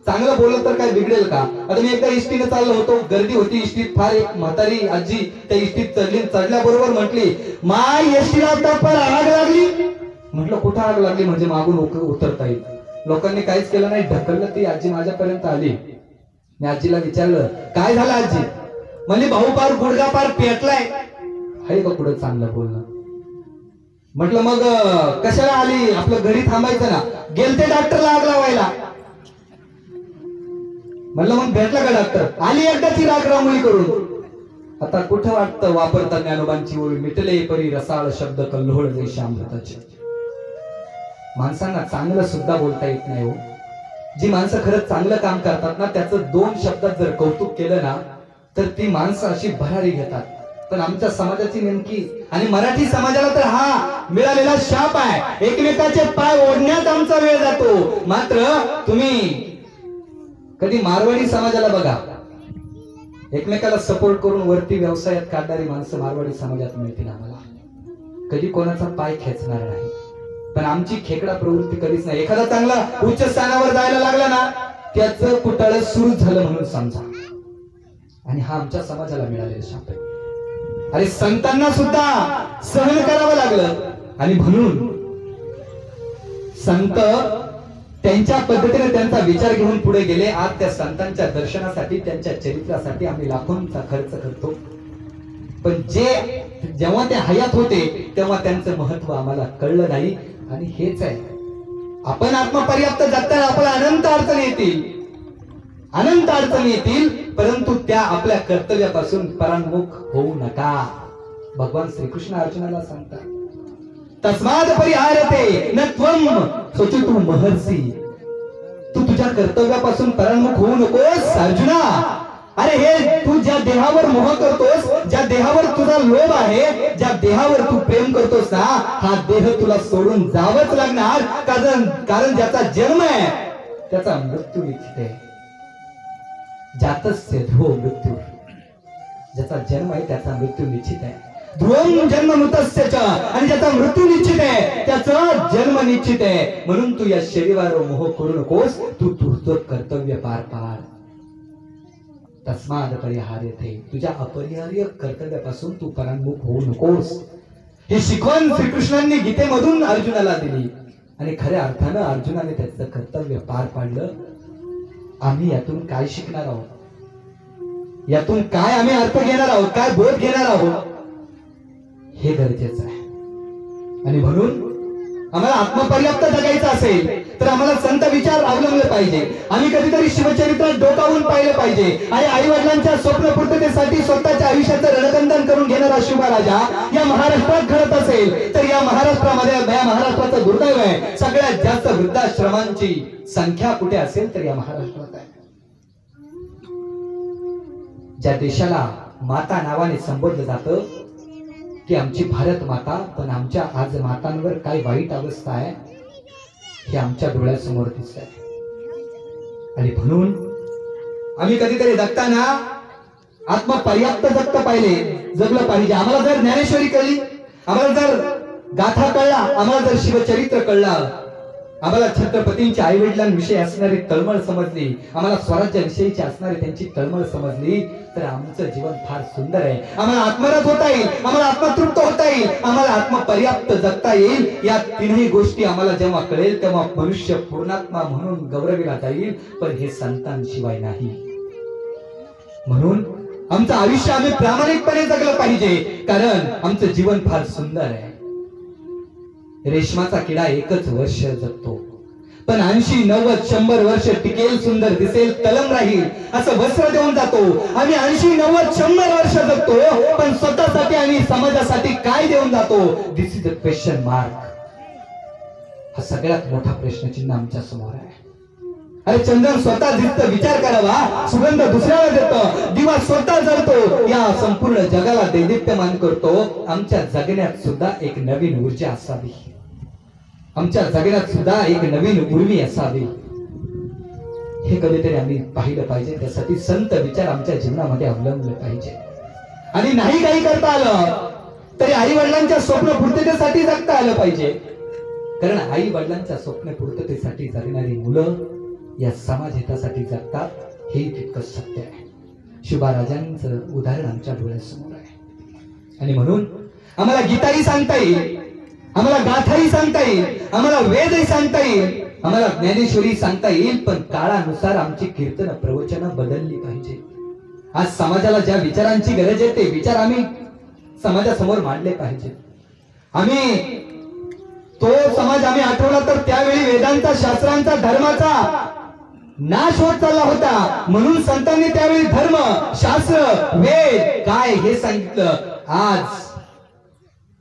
चांगलं बोलत तर काय बिघडेल का? आता मी एकदा इष्टीने चाललो होतो, गर्दी होती इष्टीत, फार एक म्हातारी आजी त्या इष्टीत चढली. चढल्याबरोबर म्हटली, माय एसटीला पर आग लागली. म्हटलं कुठं आग लागली? म्हणजे मागून उतरता येईल. लोकांनी काहीच केलं नाही, ढकललं. ती आजी माझ्यापर्यंत आली. मी आजीला विचारलं, काय झालं आजी? म्हणजे भाऊ पार गुडगा पार पेटलाय. आहे का कुठं चांगलं बोलणं? म्हटलं मग कशाला आली? आपलं घरी थांबायचं ना. गेलते डॉक्टरला आग लावायला. म्हटलं मग भेटला का डॉक्टर? आली एकदाची राग रांगोळी करून. आता कुठं वाटतं वापरता ज्ञानोबांची ओळी, मिटले परी रसाळ शब्द कल्लोळ जैसे अमृताचे. माणसांना चांगलं सुद्धा बोलता येत नाही हो. जी माणसं खरंच चांगलं काम करतात ना, त्याचं 2 शब्दात जर कौतुक केलं ना, तर ती माणसं अशी भरारी घेतात. पण आमच्या समाजाची नेमकी, आणि मराठी समाजाला तर हा मिळालेला शाप आहे. एकमेकाचे पाय ओढण्यात आमचा वेळ जातो. मात्र तुम्ही कधी मारवाडी समाजाला बघा, एकमेकाला सपोर्ट करून वरती व्यवसायात काढणारी माणसं मारवाडी समाजात मिळतील आम्हाला. कधी कोणाचा पाय खेचणार नाही. पण आमची खेकडा प्रवृत्ती कधीच नाही. एखादा चांगला उच्च स्थानावर जायला लागला ना, त्याचं कुटाळ सुरू झालं म्हणून समजा. आणि हा आमच्या समाजाला मिळालेला शाप आहे. अरे संतांना सुद्धा सहन करावं लागलं. आणि म्हणून संत त्यांच्या पद्धतीने त्यांचा विचार घेऊन पुढे गेले. आज त्या संतांच्या दर्शनासाठी, त्यांच्या चरित्रासाठी आम्ही लाखोंचा खर्च करतो. पण जेव्हा ते हयात होते तेव्हा त्यांचं महत्व आम्हाला कळलं नाही. आणि हेच आहे, आपण आत्मपर्याप्त जगताना आपल्याला अनंत अडचणी येतील, अनंत अडचणी येतील, परंतु त्या आपल्या कर्तव्यापासून परांमुख होऊ नका. भगवान श्रीकृष्ण अर्जुनाला सांगतात, तस्माद परिहारते न त्वम सोचितु महर्षी. तू तुझ्या कर्तव्यापासून परांमुख होऊ नकोस अर्जुना. अरे हे तू ज्या देहावर मोह करतोस, ज्या देहावर तुझा लोभ आहे, ज्या देहावर तू प्रेम करतोस ना, हा देह तुला सोडून जावंच लागणार. कारण ज्याचा जन्म आहे त्याचा मृत्यू निश्चित आहे. जातस्य ध्रुव मृत्यू. ज्याचा जन्म आहे त्याचा मृत्यू निश्चित आहे. ध्रुवं जन्म मृतस्य च, आणि ज्याचा मृत्यू निश्चित आहे त्याचा जन्म निश्चित आहे. म्हणून तू या शरीरावर मोह करू नकोस, तू तुझं कर्तव्य पार पाड. तस्माद परिहार्यते, तुझ्या अपरिहार्य कर्तव्यापासून तू परांमुख होऊ नकोस. ही शिकवण श्रीकृष्णांनी गीतेमधून अर्जुनाला दिली आणि खऱ्या अर्थानं अर्जुनाने त्याचं कर्तव्य पार पाडलं. आम्ही यातून काय शिकणार आहोत, यातून काय आम्ही अर्थ घेणार आहोत, काय बोध घेणार आहोत, हे गरजेचं आहे. आणि म्हणून आम्हाला आत्मपर्याप्त जगायचं असेल तर आम्हाला संत विचार अवलंबले पाहिजे. आम्ही कधीतरी शिवचरित्रात डोकावून पाहिलं पाहिजे. आणि आई वडिलांच्या स्वप्नपूर्ततेसाठी स्वतःच्या आयुष्याचं रणकंदन करून घेणारा शुभा राजा या महाराष्ट्रात घडत असेल तर या महाराष्ट्रामध्ये, या महाराष्ट्राचं दुर्दैव आहे, सगळ्यात जास्त वृद्धाश्रमांची संख्या कुठे असेल तर या महाराष्ट्रात आहे. ज्या देशाला माता नावाने संबोधलं जातं ती आमची भारत माता, पण आमच्या आज मातांवर काय वाईट अवस्था आहे हे आमच्या डोळ्यासमोर दिसत आहे. आणि म्हणून आम्ही कधीतरी जगताना आत्मपर्याप्त जगता जगलं पाहिजे. आम्हाला जर ज्ञानेश्वरी कळली, आम्हाला जर गाथा कळला, आम्हाला जर शिवचरित्र कळलं, आम्हाला छत्रपतींच्या आई वडिलांविषयी असणारी तळमळ समजली, आम्हाला स्वराज्याविषयीची असणारी त्यांची तळमळ समजली तर आमचं जीवन फार सुंदर आहे. आम्हाला आत्मरथ होता येईल, आम्हाला आत्मतृप्त होता येईल, आम्हाला आत्मपर्याप्त जगता येईल. या तीनही गोष्टी आम्हाला जेव्हा कळेल तेव्हा मनुष्य पूर्णात्मा म्हणून गौरविला जाईल, पण हे संतांशिवाय नाही. म्हणून आमचं आयुष्य आम्ही प्रामाणिकपणे जगलं पाहिजे, कारण आमचं जीवन फार सुंदर आहे. रेशमाचा किडा एकच वर्ष जगतो, पण 80, 90, 100 वर्ष टिकेल, सुंदर दिसेल, तलम राहील असं वस्त्र देऊन जातो. आम्ही 80, 90, 100 वर्ष जगतो, पण स्वतःसाठी आणि समाजासाठी काय देऊन जातो? दिस इज अ क्वेश्चन मार्क. हा सगळ्यात मोठा प्रश्नचिन्ह आमच्या समोर आहे. अरे चंदन स्वतः दिसत, विचार करावा, सुगंध दुसऱ्याला देतो, दिवा स्वतः जळतो, या संपूर्ण जगाला दैदिप्यमान करतो. आमच्या जगण्यात सुद्धा एक नवीन ऊर्जा असावी, आमच्या जगण्यात सुद्धा एक नवीन उर्मी असावी, हे कधीतरी आम्ही पाहिलं पाहिजे. त्यासाठी संत विचार आमच्या जीवनामध्ये अवलंबले पाहिजे. आणि नाही काही करता आलं तरी आई वडिलांच्या स्वप्न पूर्ततेसाठी जगता आलं पाहिजे, कारण आई वडिलांच्या स्वप्न पूर्ततेसाठी जगणारी मुलं या समाज हितासाठी जगतात, हे तितकंच सत्य आहे. शुभा राजांचं उदाहरण आमच्या डोळ्यासमोर आहे. आणि म्हणून आम्हाला गीताही सांगता येईल, आम्हाला गाथाही सांगता येईल, आम्हाला वेदही सांगता येईल, आम्हाला ज्ञानेश्वरी सांगता येईल, पण काळानुसार आमची कीर्तन प्रवचनं बदलली पाहिजे. आज समाजाला ज्या विचारांची गरज आहे ते विचार आम्ही समाजासमोर मांडले पाहिजे. आम्ही तो समाज आम्ही आठवला तर त्यावेळी वेदांचा, शास्त्रांचा, धर्माचा नाश होत चालला होता. म्हणून संतांनी त्यावेळी धर्म, शास्त्र, वेद काय हे सांगितलं. आज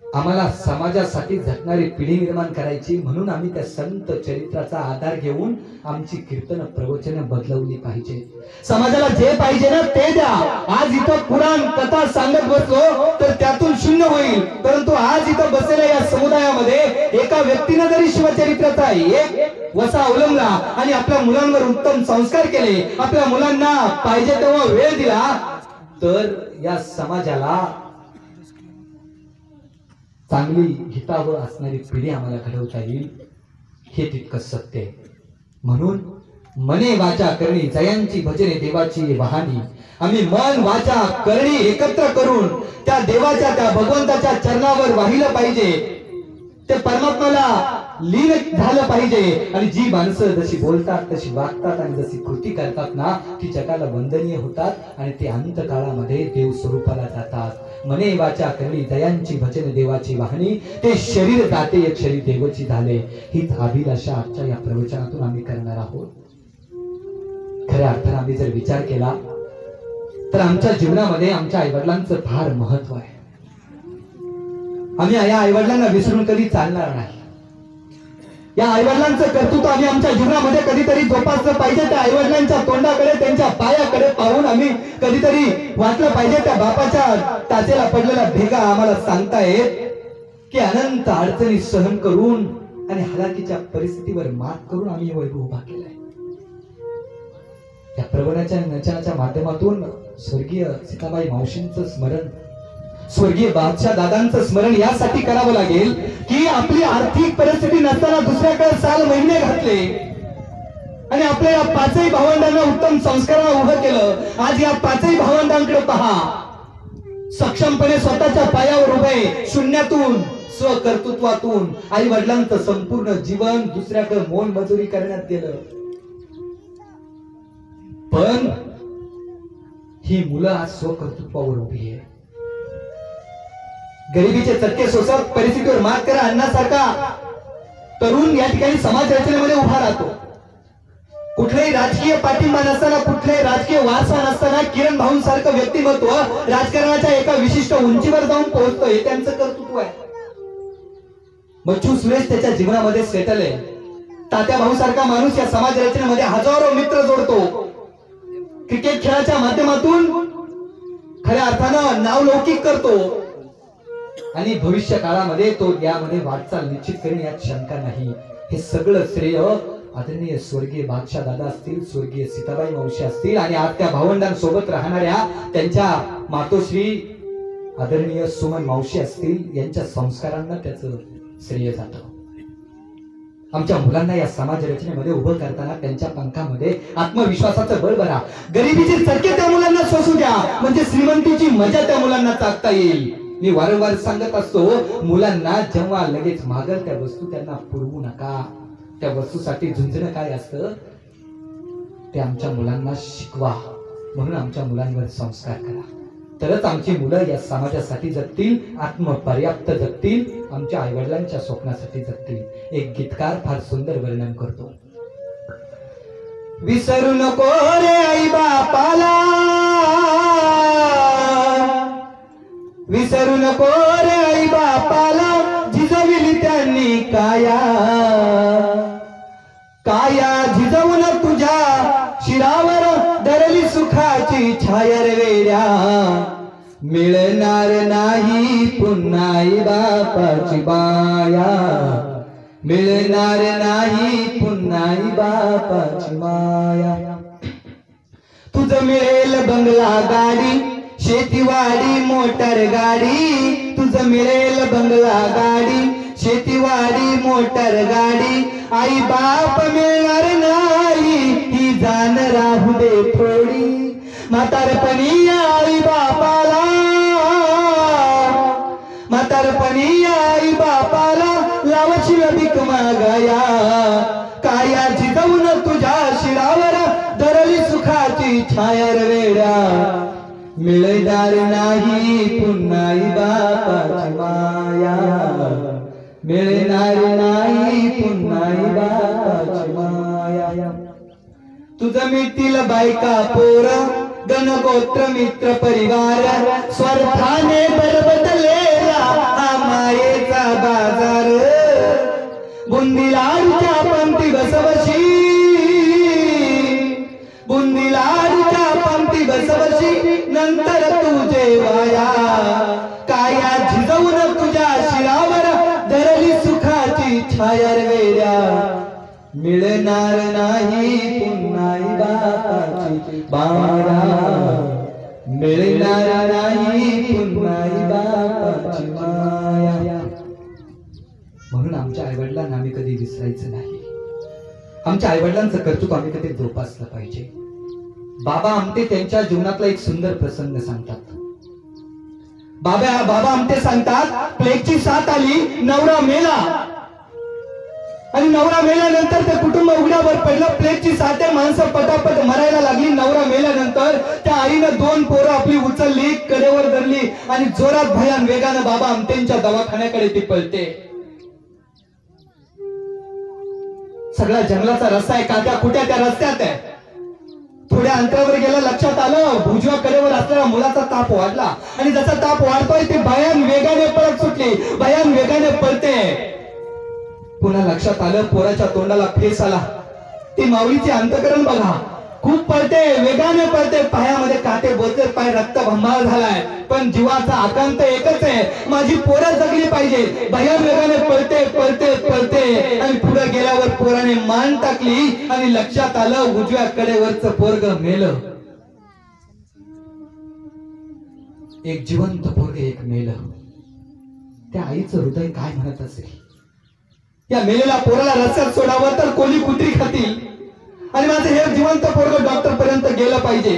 आम्हाला समाजासाठी झटणारी पिढी निर्माण करायची, म्हणून आम्ही त्या संत चरित्राचा आधार घेऊन आमची कीर्तन प्रवचन बदलवली पाहिजे. समाजाला जे पाहिजे ना ते द्या. आज इथं पुराण कथा सांगत बसलो तर त्यातून शून्य होईल, परंतु आज इथं बसलेल्या या समुदायामध्ये एका व्यक्तीने जरी शिवचरित्राचा एक वसा अवलंबला आणि आपल्या मुलांवर उत्तम संस्कार केले, आपल्या मुलांना पाहिजे तेव्हा वेळ दिला, तर या समाजाला चांगली हितावह असणारी पिढी आम्हाला घडवता येईल, हे तितकंच सत्य आहे. म्हणून मने वाचा करणी जयांची भजने देवाची वाहनी. आम्ही मन वाचा करणी एकत्र करून त्या देवाच्या, त्या भगवंताच्या चरणावर वाहिलं पाहिजे, ते परमात्म्याला लीन झालं पाहिजे. आणि जी माणसं जशी बोलतात, तशी वागतात आणि जशी कृती करतात ना, ती जगाला वंदनीय होतात आणि ते अंत काळामध्ये देव स्वरूपाला जातात. मने वाचा करणी दयांची भजन देवाची वाहनी, ते शरीर जाते एक शरीर देवाची झाले. हीच अभिलाषा आजच्या या प्रवचनातून आम्ही करणार आहोत. खऱ्या अर्थाने आम्ही जर विचार केला तर आमच्या जीवनामध्ये आमच्या आईवडिलांचं फार महत्व आहे. आम्ही या आईवडिलांना विसरून कधी चालणार नाही. या आईवडिलांचं कर्तृत्व आम्ही आमच्या जीवनामध्ये कधीतरी जोपासलं पाहिजे. त्या आईवडिलांच्या तोंडाकडे, त्यांच्या पायाकडे पाहून आम्ही कधीतरी वाटलं पाहिजे. त्या बापाच्या टाचेला पडलेला भेगा आम्हाला सांगतायत की अनंत अडचणी सहन करून आणि हलाखीच्या परिस्थितीवर मात करून आम्ही वैभव उभा केलाय. या प्रवचनाच्या नचनाच्या माध्यमातून स्वर्गीय सीताबाई मावशींचं स्मरण, स्वर्गीय बादशाह दादांचं स्मरण यासाठी करावं लागेल की आपली आर्थिक परिस्थिती नसताना दुसऱ्याकडे साल महिने घातले आणि आपल्या या पाचही भावंडांना उत्तम संस्कारानं उभं केलं. आज या पाचही भावंडांकडे पहा, सक्षमपणे स्वतःच्या पायावर उभे, शून्यातून स्वकर्तृत्वातून आई वडिलांचं संपूर्ण जीवन दुसऱ्याकडे मोलमजुरी करण्यात गेलं. पण ही मुलं आज स्वकर्तृत्वावर उभी आहे. गरिबीचे चटके सोसत परिस्थितीवर मात करा अन्नासारखा तरुण या ठिकाणी समाज रचनेमध्ये उभा राहतो. कुठलाही राजकीय पाठिंबा नसताना, कुठलाही राजकीय वारसा नसताना किरण भाऊंसारखं व्यक्तिमत्व राजकारणाच्या एका विशिष्ट उंचीवर जाऊन पोहोचतोय. हे त्यांचं कर्तृत्व आहे. बच्चू सुरेश त्याच्या जीवनामध्ये सेटल आहे. तात्या भाऊ सारखा माणूस या समाज रचनेमध्ये हजारो मित्र जोडतो. क्रिकेट खेळाच्या माध्यमातून खऱ्या अर्थानं नावलौकिक करतो आणि भविष्य काळामध्ये तो यामध्ये वाटचाल निश्चित करेल यात शंका नाही. हे सगळं श्रेय आदरणीय स्वर्गीय बादशाह दादा असतील, स्वर्गीय सीताबाई मावशी असतील आणि आज त्या भावंडांसोबत राहणाऱ्या त्यांच्या मातोश्री आदरणीय सुमन मावशी असतील, यांच्या संस्कारांना त्याचं श्रेय जातं. आमच्या मुलांना या समाज रचनेमध्ये उभं करताना त्यांच्या पंखामध्ये आत्मविश्वासाचं बळ भरा. गरिबीचे चटके त्या मुलांना सोसू द्या, म्हणजे श्रीमंतीची मजा त्या मुलांना चाकता येईल. मी वारंवार सांगत असतो, मुलांना जेव्हा लगेच मागल त्या वस्तू त्यांना पुरवू नका. त्या वस्तूसाठी झुंजणं काय असतं ते आमच्या मुलांना शिकवा. म्हणून आमच्या मुलांवर संस्कार करा, तरच आमची मुलं या समाजासाठी जगतील, आत्मपर्याप्त जगतील, आमच्या आईवडिलांच्या स्वप्नासाठी जगतील. एक गीतकार फार सुंदर वर्णन करतो. विसरू नको रे आई बापाला, विसरू नको रे आई बापाला, झिजविली त्यांनी काया, काया झिजवून तुझ्या शिरावर धरली सुखाची छाया रे वेड्या. मिळणार नाही पुन्हा आई बापाची माया, मिळणार नाही पुन्हा आई बापाची माया. तुझं मिळेल बंगला गाडी, शेतीवाडी मोटर गाडी, तुझं मिळेल बंगला गाडी, शेतीवाडी मोटर गाडी. आई बाप मिळणार नाही ही जाण राहू दे थोडी. म्हातारपणी आई बापाला, म्हातारपणी आई बापाला लावशील भीक मागाया. काया झिजवून तुझ्या शिरावर धरली सुखाची छाया रे वेड्या. मिळणार नाही पुन्हा आई बापाची माया, मिळणार नाही पुन्हा आई बापाची माया. तुझं मिळतील बायका पोर, गणगोत्र मित्र परिवार, स्वार्थाने बरबदलेला हा मायेचा बाजार. बुंदी लाडूच्या पंक्ती बसवशी, बुंदी लाडूच्या पंक्ती बसवशी, नंतर तुझे वाया. काया झिजवून तुझ्या शिरावर धरली सुखाची छाया रे वेड्या. मिळणार नाही पुन्हा आई बापाची माया, मिळणार नाही पुन्हा आई बापाची माया. म्हणून आमच्या आईवडिलांना आम्ही कधी विसरायचं नाही. आमच्या आईवडिलांचं कर्तृत्व आम्ही कधी जोपासलं पाहिजे. बाबा आमटे त्यांच्या जीवनातला एक सुंदर प्रसंग सांगतात. बाबा आमटे सांगतात, प्लेगची साथ आली, नवरा मेला आणि नवरा मेल्यानंतर ते कुटुंब उघड्यावर पडलं. प्लेगची साथ आहे, माणसं पटापट मरायला लागली. नवरा मेल्यानंतर त्या आईनं 2 पोरं आपली उचलली, कडेवर धरली आणि जोरात भयान वेगानं बाबा आमटेंच्या दवाखान्याकडे ती पळते. सगळा जंगलाचा रस्ता आहे, काट्या कुट्या त्या रस्त्यात आहे. थोड्या अंतरावर गेलं, लक्षात आलं उजव्या कडेवर असलेला मुलाचा ताप वाढला आणि जसा ताप वाढतोय ती भयान वेगाने पळत सुटली, भयान वेगाने पळते. पुन्हा लक्षात आलं पोराच्या तोंडाला फेस आला. ती माऊलीचे अंतकरण बघा, खूप पळते, वेगाने पळते, पायामध्ये काटे बोलते, पाय रक्तभंबाळ झालाय, पण जीवाचा आकांत एकच आहे, माझी पोरं जगली पाहिजे. भयान वेगाने पळते पळते पळते आणि पुढे गेल्यावर पोराने मान टाकली आणि लक्षात आलं उजव्या कडेवरचं पोरग मेलं. एक जिवंत पोरग एक मेलं. त्या आईचं हृदय काय म्हणत असेल? या मेलेल्या पोराला रस्त्यात सोडावं तर कोली कुत्री खातील आणि माझं हे जिवंत पोरग डॉक्टर पर्यंत गेलं पाहिजे.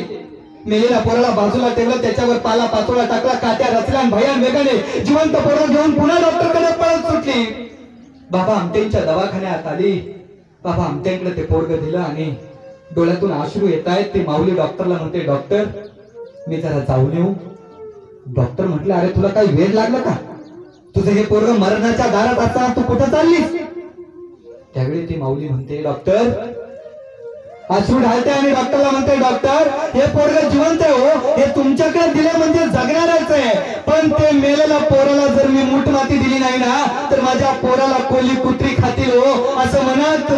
मेलेल्या पोराला बाजूला ठेवलं, त्याच्यावर पाला पाचोळा टाकला, काट्या रचल्या आणि भयान वेगाने जिवंत पोरग घेऊन पुन्हा डॉक्टरकडे पळत सुटली. बाबा आमटेंच्या दवाखान्यात आली. बाबा आमटेंकडे ते पोरग दिलं आणि डोळ्यातून अश्रू येत आहेत. ती माऊली डॉक्टरला म्हणते, डॉक्टर मी जरा जाऊन येऊ. डॉक्टर म्हटलं, अरे तुला काही वेळ लागला का? तुझं हे पोरग मरणाच्या दारात असताना तू कुठं चाललीस? त्यावेळी ती माऊली म्हणते, डॉक्टर अश्रू ढालते आणि डॉक्टरला म्हणते, डॉक्टर हे पोरग जिवंत आहे हो, हे तुमच्याकडे दिले म्हणजे जगणारच आहे, पण ते मेलेल्या पोराला जर मी मूठ माती दिली नाही ना तर माझ्या पोराला कोली कुत्री खातील हो. असं म्हणत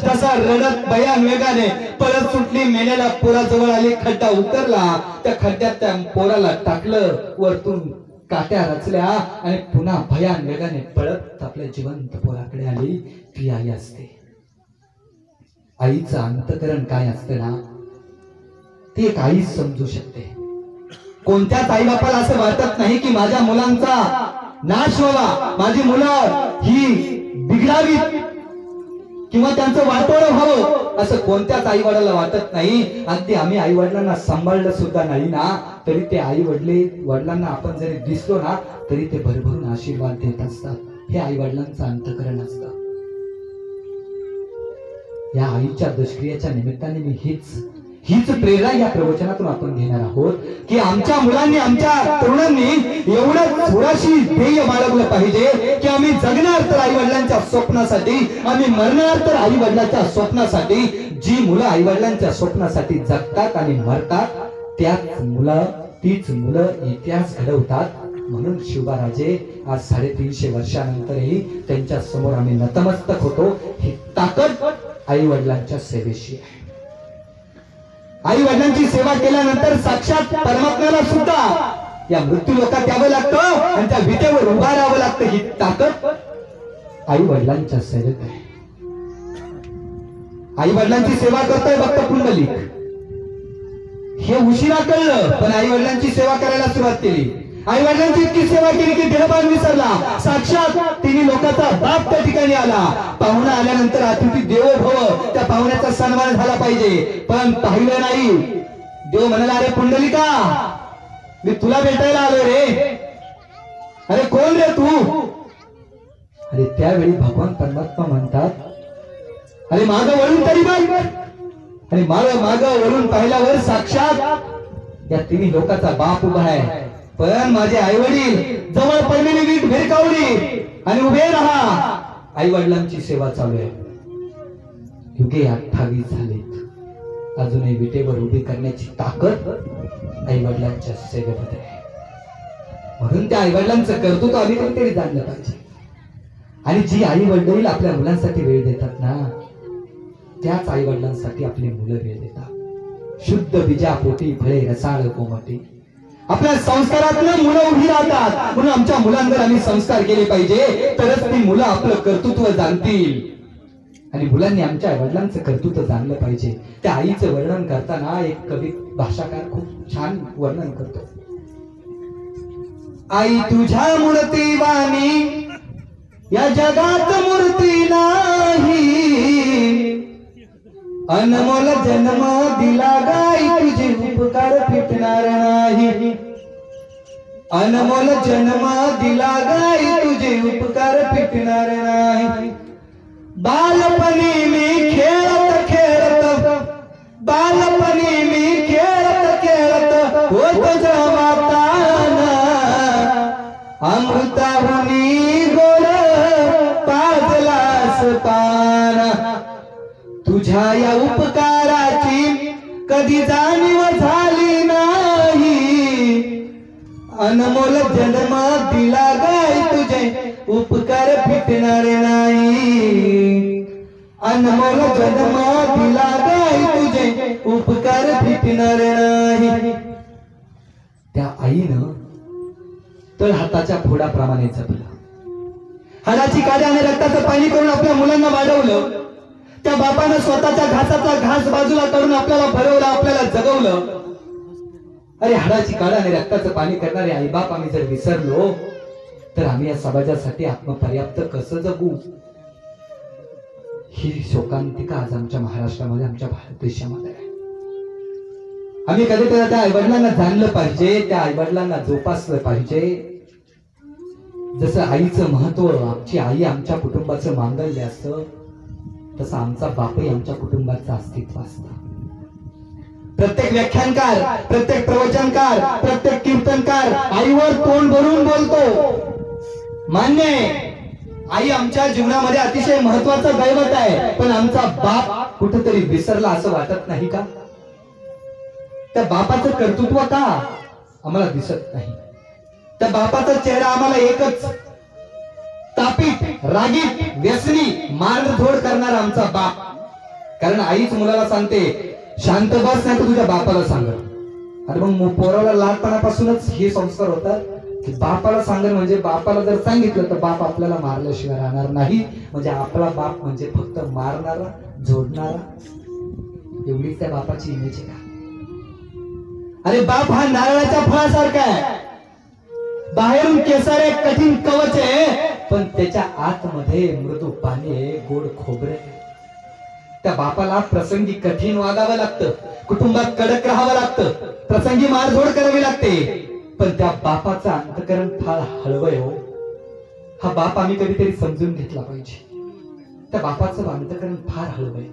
दसा रडत भयान वेगाने पळत सुटली. मेलेल्या पोराजवळ आली, खड्डा उतरला, त्या खड्ड्यात त्या पोराला टाकलं, वरतून काट्या रचल्या आणि पुन्हा भयान वेगाने पळत आपल्या जिवंत पोराकडे आली. ती आई असते. आईचं अंतकरण काय असतं ना ती एक आईच समजू शकते. कोणत्याच आई बापाला असं वाटत नाही की माझ्या मुलांचा नाश व्हावा, माझी मुलं ही बिघडावी किंवा त्यांचं वाटोळं व्हावं, असं कोणत्याच आई वडिलांना वाटत नाही. अगदी आम्ही आई वडिलांना सांभाळलं सुद्धा नाही ना तरी ते आई वडिलांना आपण जरी दिसलो ना तरी ते भरभरून आशीर्वाद देत असतात. हे आई वडिलांचं अंतकरण असतं. या आईच्या दुष्क्रियेच्या निमित्ताने मी हीच प्रेरणा या प्रवचनातून आपण घेणार आहोत की आमच्या मुलांनी, आमच्या तरुणांनी एवढं थोडाशी ध्येय बाळगलं पाहिजे की आम्ही जगणार तर आई वडिलांच्या स्वप्नासाठी, आम्ही मरणार तर आई वडिलांच्या स्वप्नासाठी. जी मुलं आई वडिलांच्या स्वप्नासाठी जगतात आणि मरतात तीच मुलं इतिहास घडवतात. म्हणून शिवबाराजे आज 350 वर्षानंतरही त्यांच्या समोर आम्ही नतमस्तक होतो. ही ताकद आई वडिलांच्या सेवेशी आहे. आई वडिलांची सेवा केल्यानंतर साक्षात परमात्म्याला सुद्धा या मृत्यू लोकात यावं लागतं आणि त्या विटेवर उभा राहावं लागतं. ही ताकद आई वडिलांच्या सेवेत आहे. आई वडिलांची सेवा करतोय भक्त पुंडलिक, हे उशिरा कळलं पण आई वडिलांची सेवा करायला सुरुवात केली. आई वडिलांची इतकी सेवा केली की देहभान विसरला. साक्षात तिन्ही लोकांचा बाप त्या ठिकाणी आला. पाहुणा आल्यानंतर अतिथी देवो भव, त्या पाहुण्याचा सन्मान झाला पाहिजे, पण पाहिलं नाही. देव म्हणाला, अरे पुंडलिका मी तुला भेटायला आलो रे. अरे कोण रे तू? अरे त्यावेळी भगवान परमात्मा म्हणतात, अरे मागं वळून तरी बघ. आणि मागं वळून पाहिल्यावर साक्षात या तिन्ही लोकांचा बाप उभा आहे. पण माझे आई वडील जवळ पडलेली वीट भिरकावली आणि उभे राहा. आई वडिलांची सेवा चालू आहे. युगे 28 झालेत, अजूनही विटेवर उभी करण्याची ताकद आई वडिलांच्या सेवेमध्ये आहे. म्हणून त्या आई वडिलांचं कर्तृत्व आम्ही काहीतरी जाणलं पाहिजे. आणि जी आई वडील आपल्या मुलांसाठी वेळ देतात ना त्याच आई वडिलांसाठी आपली मुलं वेळ देतात. शुद्ध बीजापोटी फळे रसाळ कोमटी. आपल्या संस्कारातनं मुलं उभी राहतात. म्हणून आमच्या मुलांवर आम्ही संस्कार केले पाहिजे तरच ती मुलं आपलं कर्तृत्व जाणतील. आणि मुलांनी आमच्या वडिलांचं कर्तृत्व जाणलं पाहिजे. त्या आईचं वर्णन करताना एक कवी भाषाकार खूप छान वर्णन करतो. आई तुझ्या मूर्ती वाणी या जगात मूर्ती नाही, अनमोल जन्म दिला गाई तुझे उपकार फिटणार नाही. अनमोल जन्म दिला गाई तुझे उपकार फिटणार नाही. बालपणी मी खेळत खेळत, बालपणी मी खेळत खेळत होत जमाताना, अमृताहुनी गोड पाजलास पाना. तुझ्या या उपकाराची कधी जाणीव झाली नाही, अनमोल जन्म दिला गाय तुझे उपकार फिटणार नाही. अनमोल जन्म दिला गाय तुझे उपकार फिटणार नाही. त्या आईनं तळ हाताच्या फोडाप्रमाणे जपलं. हाडाची काड्या आणि रक्ताचं पाणी करून आपल्या मुलांना वाढवलं. त्या बापानं स्वतःच्या घासातला घास बाजूला काढून आपल्याला भरवलं, आपल्याला जगवलं. अरे हाडाची काढ आणि रक्ताचं पाणी करणारे आई बाप आम्ही जर विसरलो तर आम्ही या समाजासाठी आत्मपर्याप्त कसं जगू? ही शोकांतिका आज आमच्या महाराष्ट्रामध्ये, आमच्या भारत देशामध्ये आहे. आम्ही कधीतरी त्या आईवडिलांना जाणलं पाहिजे, त्या आईवडिलांना जोपासलं पाहिजे. जसं आईचं महत्व, आमची आई आमच्या कुटुंबाचं मांगल्य असतं, तसं आमचा बापही आमच्या कुटुंबाचं अस्तित्व असतं. प्रत्येक व्याख्यानकार, प्रत्येक प्रवचनकार, प्रत्येक कीर्तनकार आईवर तोंड भरून बोलतो. मान्य आहे, आई आमच्या जीवनामध्ये अतिशय महत्वाचं दैवत आहे, पण आमचा बाप कुठेतरी विसरला असं वाटत नाही का? त्या बापाचं कर्तृत्व का आम्हाला दिसत नाही? त्या बापाचा चेहरा आम्हाला एकच, तापित, रागीत, व्यसनी, मारधोड करणारा आमचा बाप. कारण आईच मुलाला सांगते शांत बस, नाही तर तुझ्या बापाला सांगत. आणि मग पोराला लहानपणापासूनच हे संस्कार होतात की बापाला सांगेल म्हणजे बापाला जर सांगितलं तर बाप आपल्याला मारल्याशिवाय राहणार नाही. म्हणजे आपला बाप म्हणजे फक्त मारणारा, जोडणारा, एवढीच त्या बापाची इमेज आहे का? अरे बाप हा नारळाच्या फळासारखा आहे, बाहेरून केसर आहे, कठीण कवच आहे, पण त्याच्या आतमध्ये मृदू पाणी आहे, गोड खोबरे. त्या बापाला प्रसंगी कठीण वागावं लागतं, कुटुंबात कडक राहावं लागतं, प्रसंगी मारझोड करावी लागते, पण त्या बापाचं अंतकरण फार हळवं हो. हा बाप आम्ही कधीतरी समजून घेतला पाहिजे. त्या बापाचं अंतकरण फार हळवं आहे.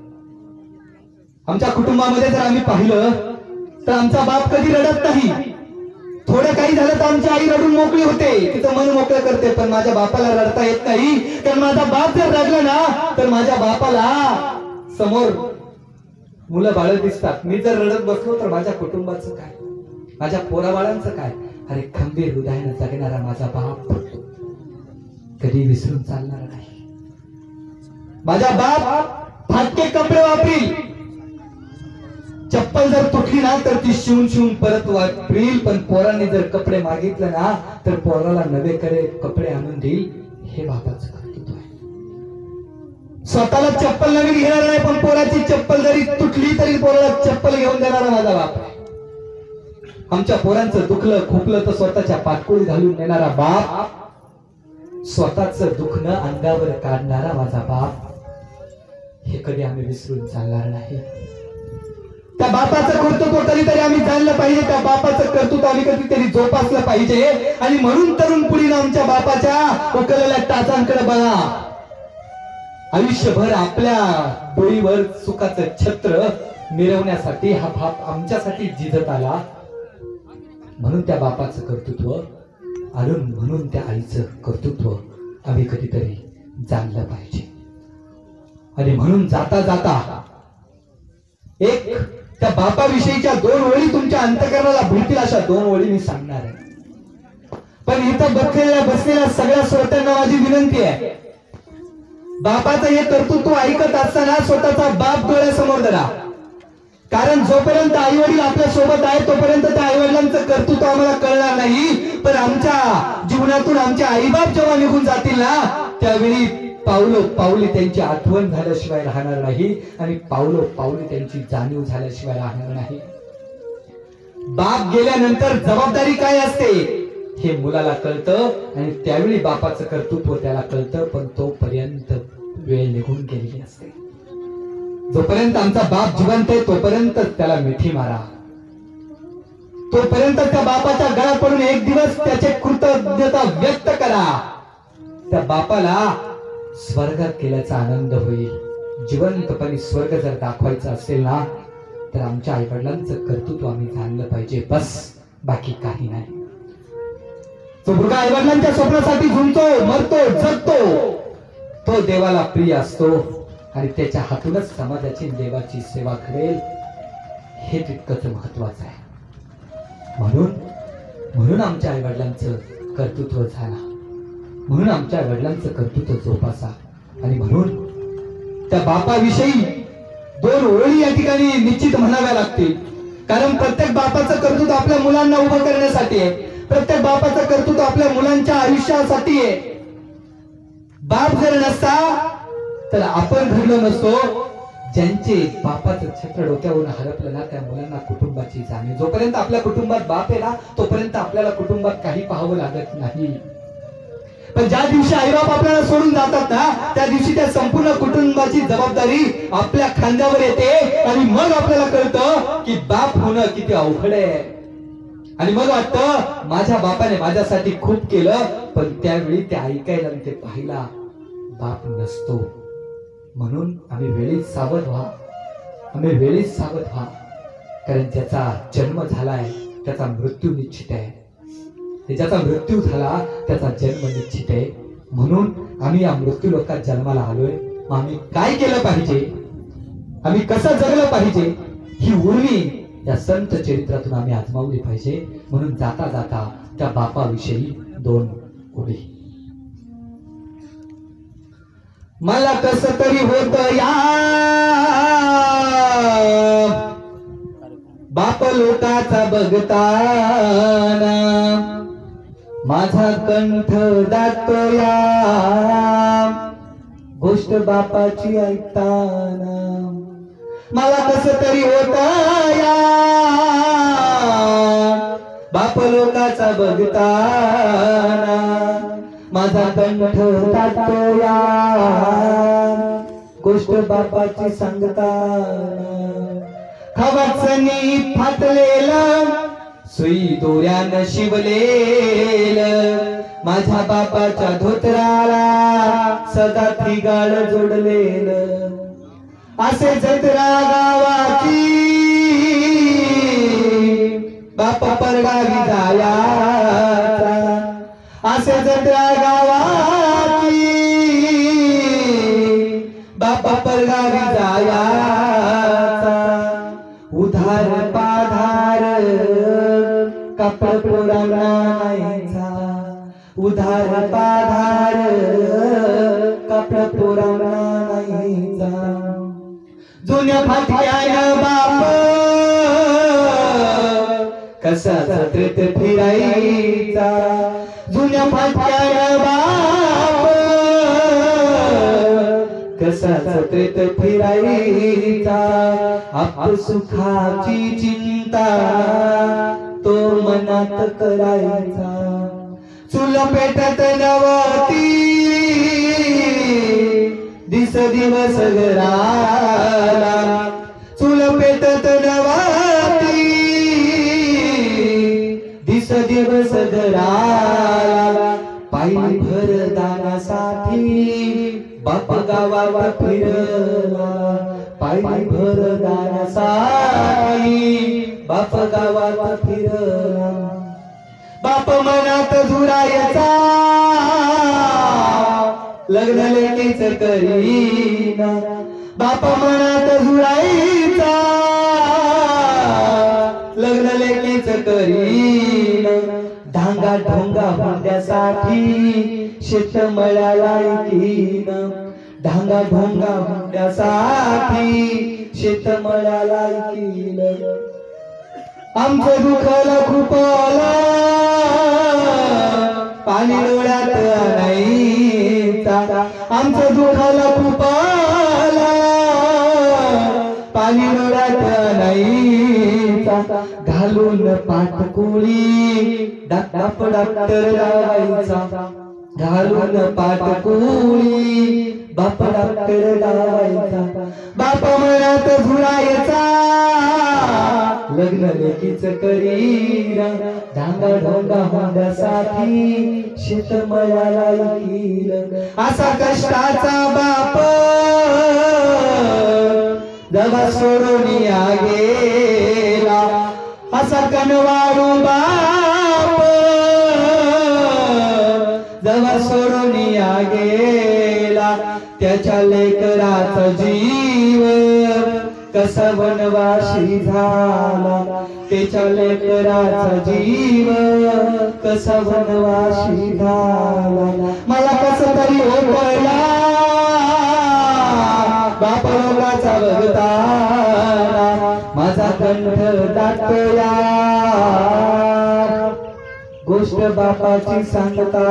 आमच्या कुटुंबामध्ये जर आम्ही पाहिलं तर आमचा बाप कधी रडत नाही. थोडं काही झालं तर आमची आई रडून मोकळी होते, तिचं मन मोकळं करते, पण माझ्या बापाला रडता येत नाही. कारण माझा बाप जर रडला ना तर माझ्या बापाला समोर मुलं बाळ दिसतात. मी जर रडत बसलो तर माझ्या कुटुंबाचं काय, माझ्या पोराबाळांचं काय? अरे खंबीर हृदयानं जगणारा माझा बाप कधी विसरून चालणार नाही. माझा बाप फाटके कपडे वापरील, चप्पल जर तुटली ना तर ती शिवून शिवून परत वापरील, पण पोरांनी जर कपडे मागितले ना तर पोराला नवे कपडे आणून देईल. हे बापाचं कर्तृत्व आहे. स्वतःला चप्पल नवीन घेणार नाही, पण पोराची चप्पल जरी तुटली तरी पोराला चप्पल घेऊन देणारा माझा बाप आहे. आमच्या पोरांचं दुखलं खुपलं तर स्वतःच्या पाटकोळी घालून देणारा बाप, स्वतःच दुखणं अंगावर काढणारा माझा बाप, हे कधी आम्ही विसरून चालणार नाही. त्या बापाचं कर्तृत्व कधीतरी आम्ही जाणलं पाहिजे, त्या बापाचं कर्तृत्व आम्ही कधीतरी जोपासलं पाहिजे. आणि म्हणून तरुण पिढीनं आमच्या बापाच्या उकललेल्या टाचांकडे बघा. आयुष्यभर आपल्या डोळीवर सुखाचं छत्र मिरवण्यासाठी हा बाप आमच्यासाठी झिजत आला. म्हणून त्या बापाचं कर्तृत्व आणि म्हणून त्या आईचं कर्तृत्व आम्ही कधीतरी जाणलं पाहिजे. आणि म्हणून जाता जाता एक त्या बापाविषयीच्या 2 ओळी तुमच्या अंतःकरणाला भिडतील अशा 2 ओळी मी सांगणार आहे. पण इथं बसलेल्या सगळ्या श्रोत्यांना माझी विनंती आहे, बापाचं हे कर्तृत्व ऐकत असताना स्वतःचा बाप डोळ्यासमोर धरा. कारण जोपर्यंत आई वडील आपल्या सोबत आहे तोपर्यंत त्या आई वडिलांचं कर्तृत्व आम्हाला कळणार नाही. पण आमच्या जीवनातून आमचे आईबाप जेव्हा निघून जातील ना त्यावेळी पावली त्यांची आठवण झाल्याशिवाय राहणार नाही आणि पावली त्यांची जाणीव झाल्याशिवाय राहणार नाही. बाप गेल्यानंतर जबाबदारी काय असते हे मुलाला कळतं आणि त्यावेळी बापाचं कर्तृत्व त्याला कळतं. पण तोपर्यंत वेळ निघून गेलेली असते. जोपर्यंत आमचा बाप जिवंत आहे तोपर्यंत त्याला मिठी मारा, तोपर्यंत त्या बापाच्या गळ्यात पडून एक दिवस त्याचे कृतज्ञता व्यक्त करा. त्या बापाला स्वर्गात गेल्याचा आनंद होईल. जिवंतपणे स्वर्ग जर दाखवायचा असेल ना तर आमच्या आई वडिलांचं कर्तृत्व आम्ही जाणलं पाहिजे, बस बाकी काही नाही. तो मुलगा आई वडिलांच्या स्वप्नासाठी झुंजतो, मरतो, जगतो, तो देवाला प्रिय असतो आणि त्याच्या हातूनच समाजाची देवाची सेवा करेल, हे तितकंच महत्वाचं आहे. म्हणून आमच्या आई वडिलांचं कर्तृत्व झाला, म्हणून आमच्या वडिलांचं कर्तृत्व जोपासा. आणि म्हणून त्या बापाविषयी 2 ओळी या ठिकाणी निश्चित म्हणाव्या लागतील. कारण प्रत्येक बापाचं कर्तृत्व आपल्या मुलांना उभं करण्यासाठी आहे, प्रत्येक बापाचं कर्तृत्व आपल्या मुलांच्या आयुष्यासाठी आहे. बाप जर नसता तर आपण घडलो नसतो, ज्यांचे बापाचं छत्र डोक्यावरून हरपलं ना, त्या मुलांना कुटुंबाची जाणीव. जोपर्यंत आपल्या कुटुंबात बाप आहे ना, तोपर्यंत आपल्याला कुटुंबात काही पाहावं लागत नाही. पण ज्या दिवशी आईबाप आपल्याला सोडून जातात ना, त्या दिवशी त्या संपूर्ण कुटुंबाची जबाबदारी आपल्या खांद्यावर येते. आणि मग आपल्याला कळतं की बाप होणं किती अवघड आहे. आणि मग वाटतं माझ्या बापाने माझ्यासाठी खूप केलं, पण त्यावेळी ते ऐकायला आणि ते पाहायला बाप नसतो. म्हणून आम्ही वेळीच सावध व्हा, आम्ही वेळीच सावध व्हा. कारण ज्याचा जन्म झालाय त्याचा मृत्यू निश्चित आहे. ज्याचा मृत्यू झाला त्याचा जन्म निश्चित आहे. म्हणून आम्ही या मृत्यू लोकात जन्माला आलोय. मग आम्ही काय केलं पाहिजे, आम्ही कसं जगलं पाहिजे, ही उर्मी या संत चरित्रातून आम्ही आजमावली पाहिजे. म्हणून जाता जाता त्या बापाविषयी 2 ओळी. मला कसं तरी होत या बाप लोकाचा बघताना, माझा कंठ दाटतोया गोष्ट बापाची ऐकताना. मला कसं तरी होत या बाप लोकाचा बघताना, माझा कंठ दाटतोया गोष्ट बापाची सांगताना. खवाचनी फाटलेलं सुई दोऱ्यानं शिवलेलं, माझ्या बापाच्या धोतराला सदा त्रिगाळ जोडलेलं. असे जत्रा गावाची बापा परगावी जायाचा, असे जत्रा गावाची बापा परगावी जायाचा. उधार पाधार कपड पुराणायचा, उधार पाधार कपड पुराणायचा. जुन्या फाटक्यानं बाप कसा जत्रेत फिरायचा, जुन्या फाटक्यानं बाप कसा जत्रेत फिरायचा. आप सुखाची चिंता तो मनात करायचा. चूल पेटत नव्हती दिस दिवस घराला, चूल पेटत नव्हती दिस दिवस घराला. पायी भरदानासाठी बाप गावात फिरला, पायी भरदानासाठी बाप गावात फिरला. बाप मनात झुरायचा लग्न लेकीच करीना, बाप मनात झुरायचा लग्न लेकीच करीना. धांगा ढोंगा हुंड्यासाठी शेत मळ्याला ऐकीन, धांगा ढोंगा हुंड्यासाठी शेत मळ्याला ऐकीन. आमचं दुखलं खुपलं पाणी डोळ्यात आणायचा, आमचं दुखलं खुपलं पाणी डोळ्यात आणायचा. घालून पाटकुळी डॉक्टर लावायचा, घालून पाटकुळी बाप डॉक्टर लावायचा. बाप मनात झुरायचा लग्न लेकीच करीना, धांगा ढोंगा हुंड्यासाठी शेत मळ्याला ऐकीन. असा कष्टाचा बाप जवा सोडून गेला, असा कनवाळू बाप जवा सोडून गेला. त्याच्या लेकराचा जीव कसा वनवासी झाला, त्याच्या लेकराचा जीव कसा वनवासी झाला. मला कसं तरी होतला बाप लोकाचा बघताना, माझा कंठ दाटतोया गोष्ट बापाची सांगता.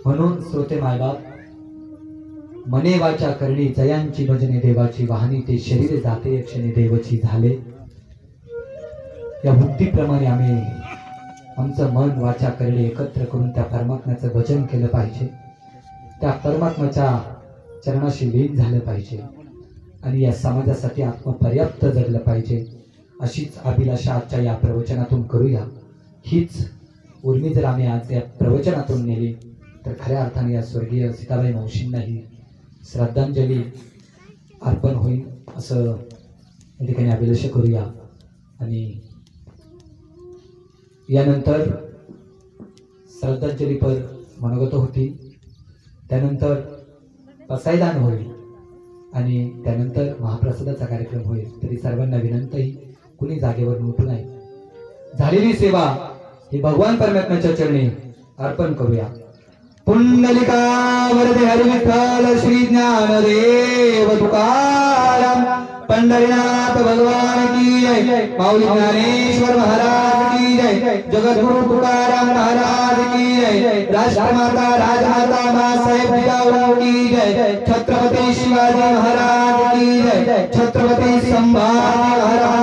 म्हणून श्रोते मायबाप, मने वाचा करणी जयांची भजने देवाची वाहनी ते शरीर जाते क्षणी देवची झाले. या भक्तीप्रमाणे आम्ही आमचं मन वाचा करणे एकत्र करून त्या परमात्म्याचं भजन केलं पाहिजे. त्या परमात्म्याच्या चरणाशी लीन झालं पाहिजे आणि या समाजासाठी आत्मपर्याप्त जगलं पाहिजे. अशीच अभिलाषा आजच्या या प्रवचनातून करूया. हीच उर्मी जर आम्ही आज या प्रवचनातून नेली तर खऱ्या अर्थाने या स्वर्गीय सीताबाई मावशींनाही श्रद्धांजली अर्पण होईल असं या ठिकाणी अभिलाषा करूया. आणि यानंतर श्रद्धांजलीपर मनोगत होती, त्यानंतर पसायदान होईल आणि त्यानंतर महाप्रसादाचा कार्यक्रम होईल. तरी सर्वांना विनंती, कुणी जागेवर उठू नये. झालेली सेवा ही भगवान परमात्म्याच्या चरणी अर्पण करूया. पुंडलिका वरदे हरी विठ्ठल श्री ज्ञानदेव तुकाराम पंढरीनाथ भगवान की जय. माऊली ज्ञानेश्वर महाराज की जय. जगद्गुरु तुकाराम महाराज की जय. राष्ट्रमाता राजमाता माँसाहेब जिजाऊ की जय. छत्रपती शिवाजी महाराज की जय. छत्रपती संभाजी महाराज